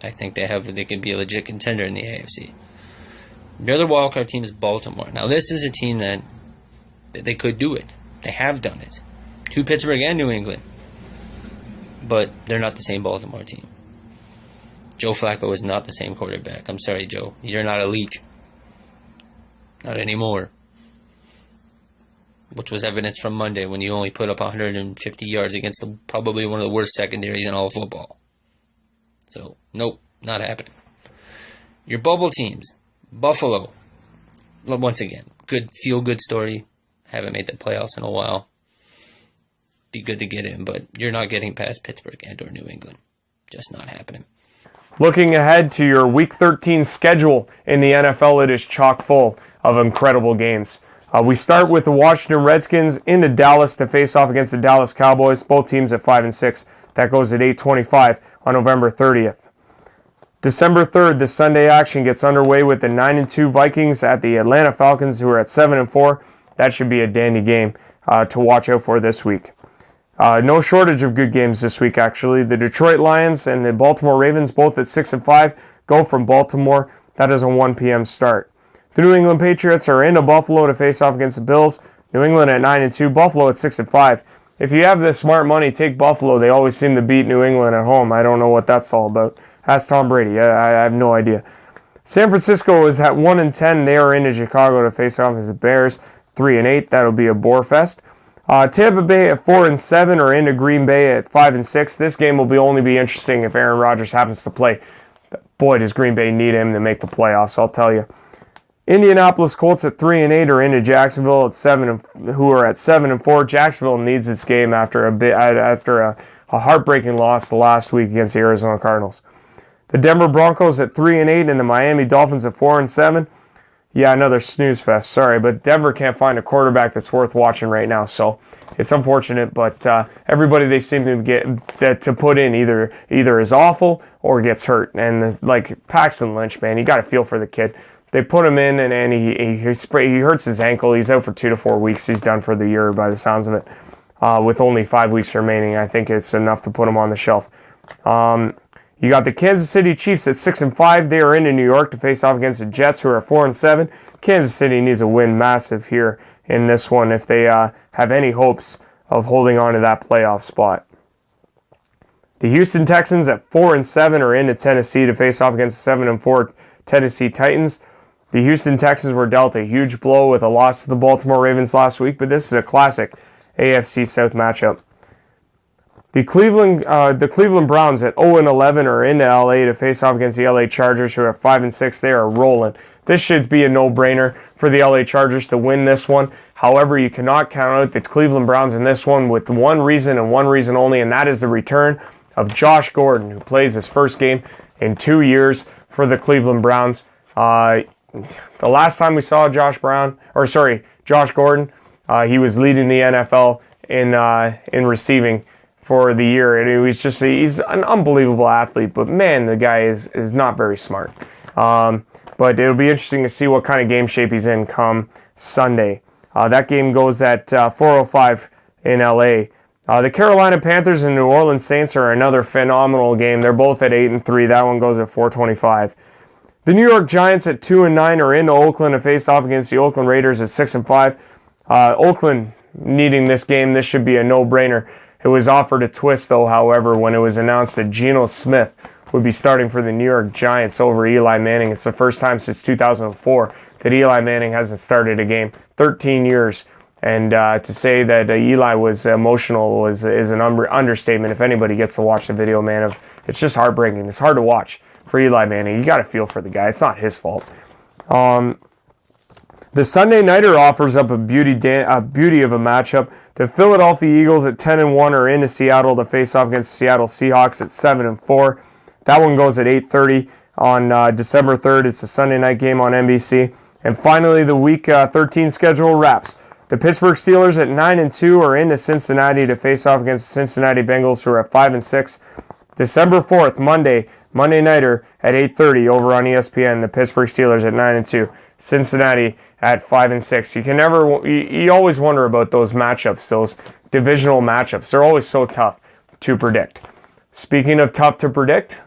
Speaker 4: I think they could be a legit contender in the AFC. The other wildcard team is Baltimore. Now, this is a team that they could do it. They have done it. To Pittsburgh and New England. But they're not the same Baltimore team. Joe Flacco is not the same quarterback. I'm sorry, Joe. You're not elite. Not anymore. Which was evidence from Monday when you only put up 150 yards against probably one of the worst secondaries in all of football. So, nope, not happening. Your bubble teams. Buffalo. Once again, good feel-good story. Haven't made the playoffs in a while. Be good to get in, but you're not getting past Pittsburgh and or New England. Just not happening.
Speaker 1: Looking ahead to your Week 13 schedule in the NFL, it is chock full of incredible games. We start with the Washington Redskins into Dallas to face off against the Dallas Cowboys, both teams at 5-6. That goes at 8:25 on November 30th. December 3rd, the Sunday action gets underway with the 9-2 Vikings at the Atlanta Falcons, who are at 7-4. That should be a dandy game to watch out for this week. No shortage of good games this week, actually. The Detroit Lions and the Baltimore Ravens, both at 6-5, go from Baltimore. That is a 1 p.m. start. The New England Patriots are into Buffalo to face off against the Bills. New England at 9-2, Buffalo at 6-5. If you have the smart money, take Buffalo. They always seem to beat New England at home. I don't know what that's all about. Ask Tom Brady. I have no idea. San Francisco is at 1-10. They are into Chicago to face off against the Bears, 3-8. That'll be a bore fest. Tampa Bay at 4-7 are into Green Bay at 5-6. This game will only be interesting if Aaron Rodgers happens to play. Boy, does Green Bay need him to make the playoffs, I'll tell you. Indianapolis Colts at 3-8 are into Jacksonville at who are at 7-4. Jacksonville needs this game after a heartbreaking loss last week against the Arizona Cardinals. The Denver Broncos at 3-8 and the Miami Dolphins at 4-7. Yeah, another snooze fest. Sorry, but Denver can't find a quarterback that's worth watching right now. So it's unfortunate, but everybody they seem to get that to put in either is awful or gets hurt. And like Paxton Lynch, man, you got to feel for the kid. They put him in, and he hurts his ankle. He's out for 2 to 4 weeks. He's done for the year by the sounds of it. With only 5 weeks remaining, I think it's enough to put him on the shelf. You got the Kansas City Chiefs at 6-5. They are into New York to face off against the Jets, who are 4-7. Kansas City needs a win massive here in this one if they have any hopes of holding on to that playoff spot. The Houston Texans at 4-7 are into Tennessee to face off against the 7-4 Tennessee Titans. The Houston Texans were dealt a huge blow with a loss to the Baltimore Ravens last week, but this is a classic AFC South matchup. The Cleveland Browns at 0-11 are into LA to face off against the LA Chargers, who are 5-6. They are rolling. This should be a no-brainer for the LA Chargers to win this one. However, you cannot count out the Cleveland Browns in this one with one reason and one reason only, and that is the return of Josh Gordon, who plays his first game in 2 years for the Cleveland Browns. The last time we saw Josh Gordon, he was leading the NFL in receiving for the year, and he's an unbelievable athlete, but man, the guy is not very smart. But it'll be interesting to see what kind of game shape he's in come Sunday. That game goes at 4:05 in LA. The Carolina Panthers and New Orleans Saints are another phenomenal game. They're both at 8-3. That one goes at 4:25. The New York Giants at 2-9 are into Oakland to face off against the Oakland Raiders at 6-5. Oakland needing this game. This should be a no-brainer. It was offered a twist, though, however, when it was announced that Geno Smith would be starting for the New York Giants over Eli Manning. It's the first time since 2004 that Eli Manning hasn't started a game. 13 years. And to say that Eli was emotional is an understatement. If anybody gets to watch the video, man, it's just heartbreaking. It's hard to watch for Eli Manning. You got to feel for the guy. It's not his fault. The Sunday Nighter offers up a beauty of a matchup. The Philadelphia Eagles at 10-1 are into Seattle to face off against the Seattle Seahawks at 7-4. That one goes at 8:30 on December 3rd. It's a Sunday night game on NBC. And finally, the Week 13 schedule wraps. The Pittsburgh Steelers at 9-2 are into Cincinnati to face off against the Cincinnati Bengals, who are at 5-6. December 4th, Monday Nighter at 8:30 over on ESPN. The Pittsburgh Steelers at 9-2. Cincinnati at 5-6. You always wonder about those matchups, those divisional matchups. They're always so tough to predict. Speaking of tough to predict,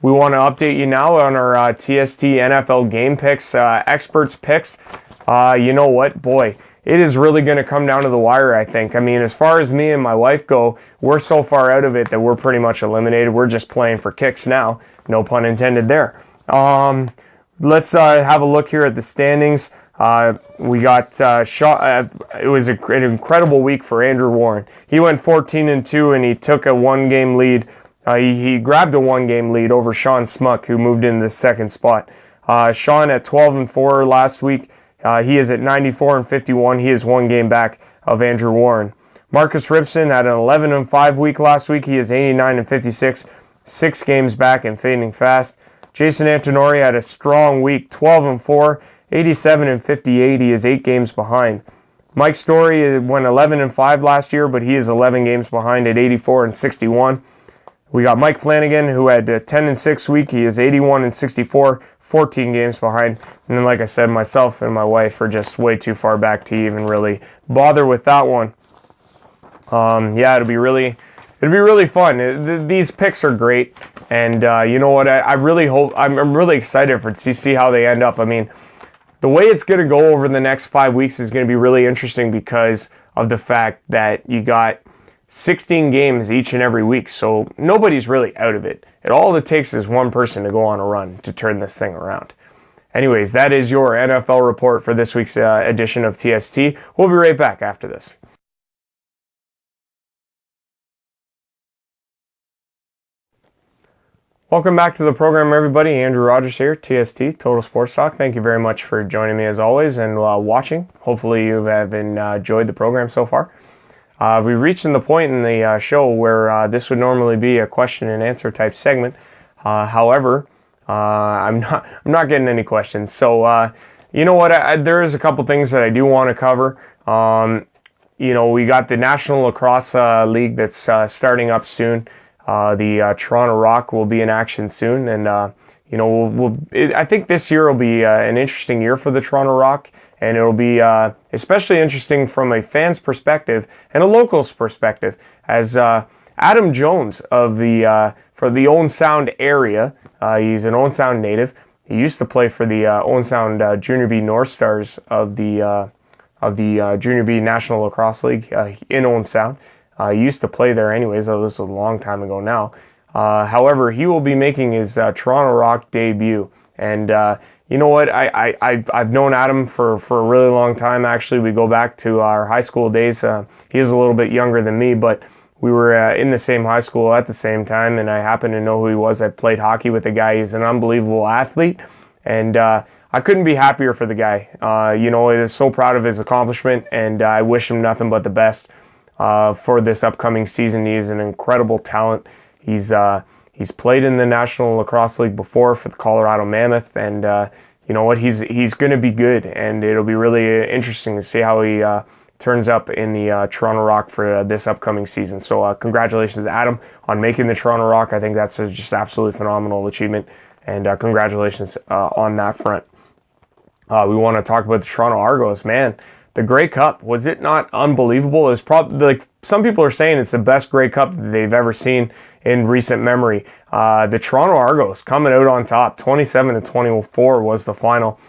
Speaker 1: we want to update you now on our TST NFL game picks, experts picks. You know what, boy, it is really going to come down to the wire, I think. I mean, as far as me and my wife go, we're so far out of it that we're pretty much eliminated. We're just playing for kicks now. No pun intended there. Let's have a look here at the standings. We got it was an incredible week for Andrew Warren. He went 14-2 and he took a one-game lead. He grabbed a one-game lead over Sean Smuck, who moved into the second spot. Sean at 12-4 last week. He is at 94-51. He is one game back of Andrew Warren. Marcus Ripson had an 11-5 week last week. He is 89-56, 6 games back and fading fast. Jason Antonori had a strong week, 12-4, 87-58. He is 8 games behind. Mike Story went 11-5 last year, but he is 11 games behind at 84-61. We got Mike Flanagan, who had a 10-6 week. He is 81-64, 14 games behind. And then, like I said, myself and my wife are just way too far back to even really bother with that one. It'll be really fun. These picks are great, and you know what? I really hope. I'm really excited to see how they end up. I mean, the way it's going to go over the next 5 weeks is going to be really interesting because of the fact that you got 16 games each and every week, so nobody's really out of it. All it takes is one person to go on a run to turn this thing around. Anyways, that is your NFL report for this week's edition of TST. We'll be right back after this. Welcome back to the program, everybody. Andrew Rogers here, TST, Total Sports Talk. Thank you very much for joining me as always and watching. Hopefully you have enjoyed the program so far. We've reached the point in the show where this would normally be a question and answer type segment. However, I'm not getting any questions. So, you know what? There is a couple things that I do want to cover. We got the National Lacrosse League that's starting up soon. The Toronto Rock will be in action soon, and I think this year will be an interesting year for the Toronto Rock, and it'll be especially interesting from a fan's perspective and a local's perspective, as Adam Jones for the Owen Sound area. He's an Owen Sound native. He used to play for the Owen Sound Junior B North Stars of the Junior B National Lacrosse League in Owen Sound. He used to play there anyways, though this is a long time ago now. However, he will be making his Toronto Rock debut. And you know what? I've known Adam for a really long time. Actually, we go back to our high school days. He is a little bit younger than me, but we were in the same high school at the same time, and I happen to know who he was. I played hockey with the guy. He's an unbelievable athlete, and I couldn't be happier for the guy. I was so proud of his accomplishment, and I wish him nothing but the best for this upcoming season. He's an incredible talent. He's played in the National Lacrosse League before for the Colorado Mammoth, and you know what? He's going to be good, and it'll be really interesting to see how he turns up in the Toronto Rock for this upcoming season. So congratulations, Adam, on making the Toronto Rock. I think that's just absolutely phenomenal achievement, and congratulations on that front. We want to talk about the Toronto Argos. Man, the Grey Cup, was it not unbelievable? It was probably, like some people are saying, it's the best Grey Cup that they've ever seen in recent memory. The Toronto Argos coming out on top, 27-24 was the final.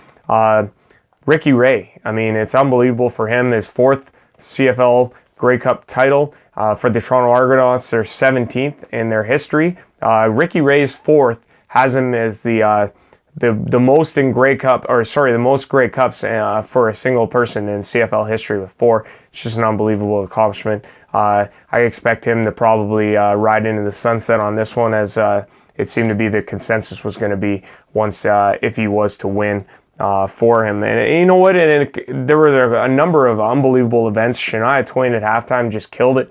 Speaker 1: Ricky Ray, I mean, it's unbelievable for him. His 4th CFL Grey Cup title for the Toronto Argonauts, their 17th in their history. Ricky Ray's 4th has him as the most in Grey Cup, the most Grey Cups for a single person in CFL history with 4. It's just an unbelievable accomplishment. I expect him to probably ride into the sunset on this one, as it seemed to be the consensus was going to be once if he was to win for him. And you know what? There were a number of unbelievable events. Shania Twain at halftime just killed it.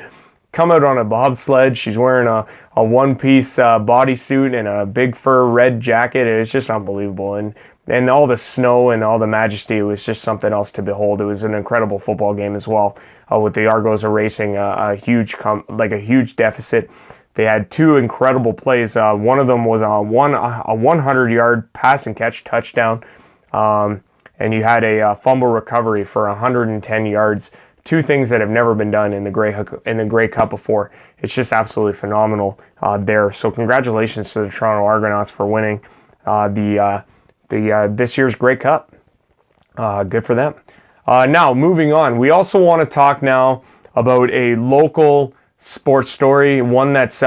Speaker 1: Come out on a bobsled. She's wearing a one-piece bodysuit and a big fur red jacket. It's just unbelievable. And all the snow and all the majesty, it was just something else to behold. It was an incredible football game as well, with the Argos erasing a huge deficit. They had 2 incredible plays. One of them was a 100-yard pass and catch touchdown, and you had a fumble recovery for 110 yards. 2 things that have never been done in the Grey Cup before. It's just absolutely phenomenal there. So congratulations to the Toronto Argonauts for winning this year's Grey Cup. Good for them. Now, moving on, we also want to talk now about a local sports story, one that's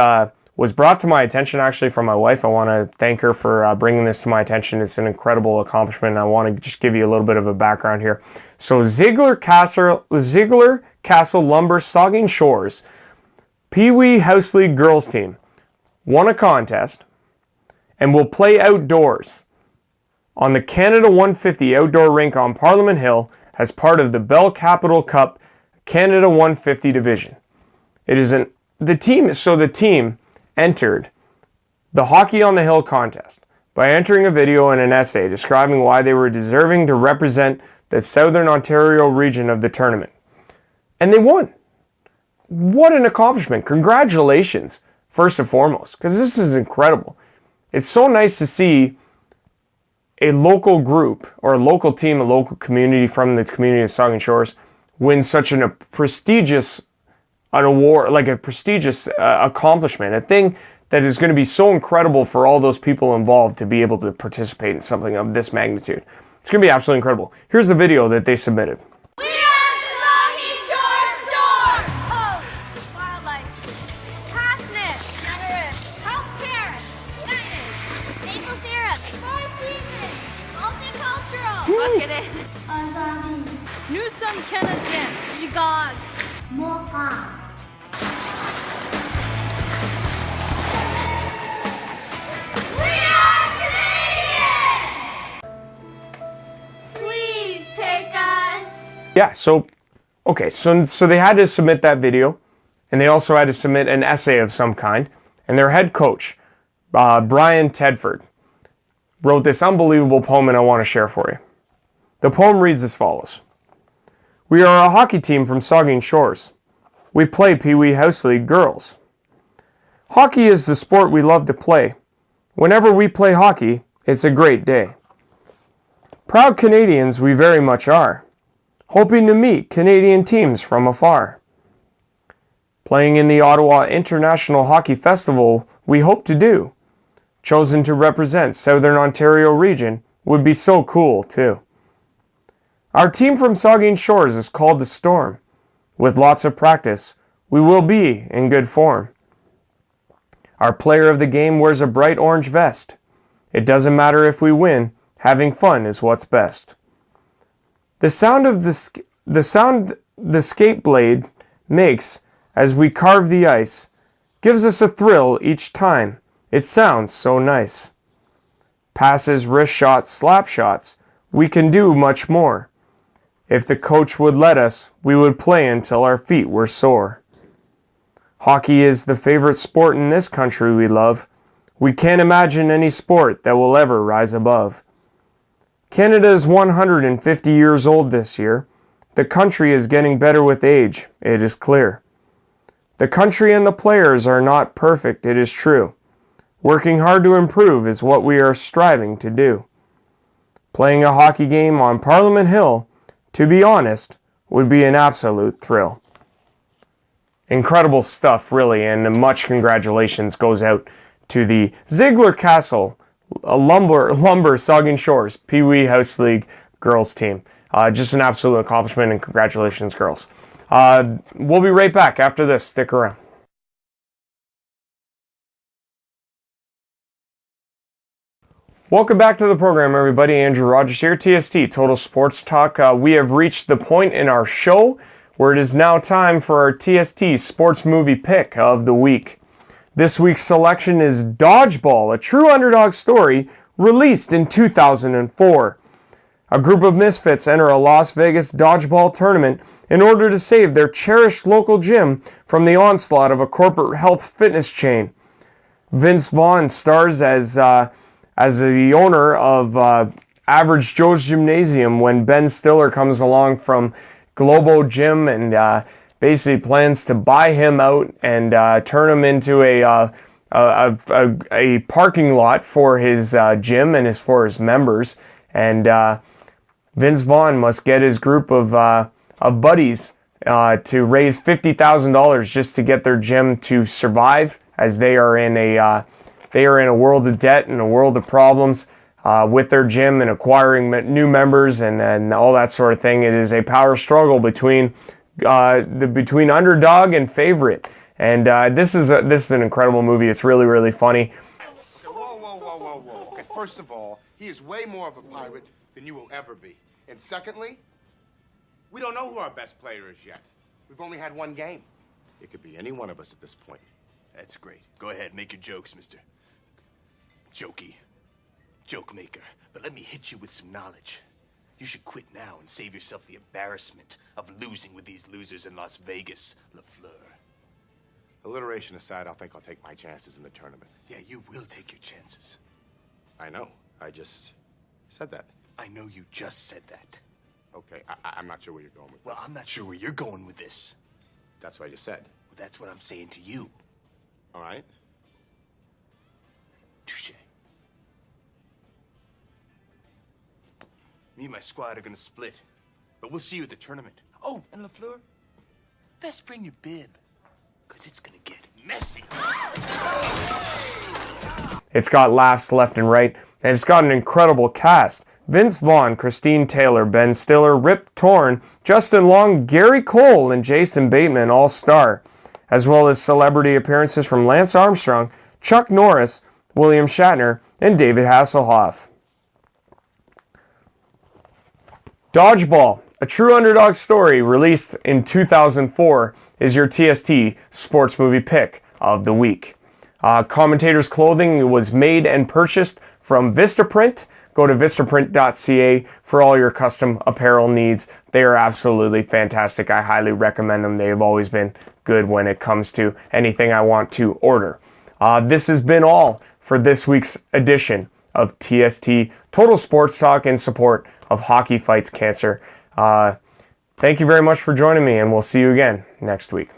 Speaker 1: was brought to my attention actually from my wife. I want to thank her for bringing this to my attention. It's an incredible accomplishment, and I want to just give you a little bit of a background here. So Ziegler Castle Lumber Sauging Shores Pee Wee House League girls team won a contest and will play outdoors on the Canada 150 outdoor rink on Parliament Hill as part of the Bell Capital Cup Canada 150 division. The team entered the Hockey on the Hill contest by entering a video and an essay describing why they were deserving to represent the Southern Ontario region of the tournament. And they won. What an accomplishment. Congratulations, first and foremost, because this is incredible. It's so nice to see a local group or a local team, a local community from the community of Sauging Shores win such a prestigious award, like a prestigious accomplishment, a thing that is going to be so incredible for all those people involved to be able to participate in something of this magnitude. It's going to be absolutely incredible. Here's the video that they submitted.
Speaker 5: We are the Sauging Shore Store! Host, wildlife, passionate, generous, healthcare, kindness, maple syrup, four seasons, multicultural, bucketed, nous sommes Canadiens, Gigard, Mocha.
Speaker 1: Yeah, so they had to submit that video, and they also had to submit an essay of some kind, and their head coach, Brian Tedford, wrote this unbelievable poem, and I want to share for you. The poem reads as follows. We are a hockey team from Saugeen Shores. We play Pee Wee House League girls. Hockey is the sport we love to play. Whenever we play hockey, it's a great day. Proud Canadians we very much are, hoping to meet Canadian teams from afar. Playing in the Ottawa International Hockey Festival, we hope to do. Chosen to represent Southern Ontario region would be so cool too. Our team from Saugeen Shores is called the Storm. With lots of practice, we will be in good form. Our player of the game wears a bright orange vest. It doesn't matter if we win, having fun is what's best. The sound the skate blade makes as we carve the ice gives us a thrill each time. It sounds so nice. Passes, wrist shots, slap shots, we can do much more. If the coach would let us, we would play until our feet were sore. Hockey is the favorite sport in this country we love. We can't imagine any sport that will ever rise above. Canada is 150 years old this year. The country is getting better with age, it is clear. The country and the players are not perfect, it is true. Working hard to improve is what we are striving to do. Playing a hockey game on Parliament Hill, to be honest, would be an absolute thrill. Incredible stuff, really, and much congratulations goes out to the Ziegler Castle Lumber Saugeen Shores Pee Wee House League girls team. Just an absolute accomplishment, and congratulations, girls. We'll be right back after this. Stick around. Welcome back to the program, everybody. Andrew Rogers here, TST, Total Sports Talk. We have reached the point in our show where it is now time for our TST Sports Movie Pick of the Week. This week's selection is Dodgeball, a true underdog story released in 2004. A group of misfits enter a Las Vegas dodgeball tournament in order to save their cherished local gym from the onslaught of a corporate health fitness chain. Vince Vaughn stars as the owner of Average Joe's Gymnasium when Ben Stiller comes along from Globo Gym and basically plans to buy him out and turn him into a parking lot for his gym and for his members. And Vince Vaughn must get his group of buddies to raise $50,000 just to get their gym to survive, as they are in a world of debt and a world of problems with their gym and acquiring new members and all that sort of thing. It is a power struggle between underdog and favorite. And this is an incredible movie. It's really, really funny.
Speaker 6: Okay, whoa. Okay, first of all, he is way more of a pirate than you will ever be. And secondly, we don't know who our best player is yet. We've only had one game. It could be any one of us at this point.
Speaker 7: That's great. Go ahead, make your jokes, Mr. Joke maker. But let me hit you with some knowledge. You should quit now and save yourself the embarrassment of losing with these losers in Las Vegas, LaFleur.
Speaker 6: Alliteration aside, I think I'll take my chances in the tournament.
Speaker 7: Yeah, you will take your chances.
Speaker 6: I know. I just said that.
Speaker 7: I know you just said that.
Speaker 6: Okay, I'm not sure where you're going with
Speaker 7: Well,
Speaker 6: this.
Speaker 7: I'm not sure where you're going with this.
Speaker 6: That's what I just said.
Speaker 7: Well, that's what I'm saying to you.
Speaker 6: All right?
Speaker 7: Touche. Me and my squad are gonna split, but we'll see you at the tournament. Oh, and LaFleur, best bring your bib, because it's gonna get messy.
Speaker 1: It's got laughs left and right, and it's got an incredible cast. Vince Vaughn, Christine Taylor, Ben Stiller, Rip Torn, Justin Long, Gary Cole, and Jason Bateman all star, as well as celebrity appearances from Lance Armstrong, Chuck Norris, William Shatner, and David Hasselhoff. Dodgeball, a true underdog story released in 2004, is your TST Sports Movie Pick of the Week. Commentator's clothing was made and purchased from Vistaprint. Go to vistaprint.ca for all your custom apparel needs. They are absolutely fantastic. I highly recommend them. They have always been good when it comes to anything I want to order. This has been all for this week's edition of TST Total Sports Talk in support of Hockey Fights Cancer. Thank you very much for joining me, and we'll see you again next week.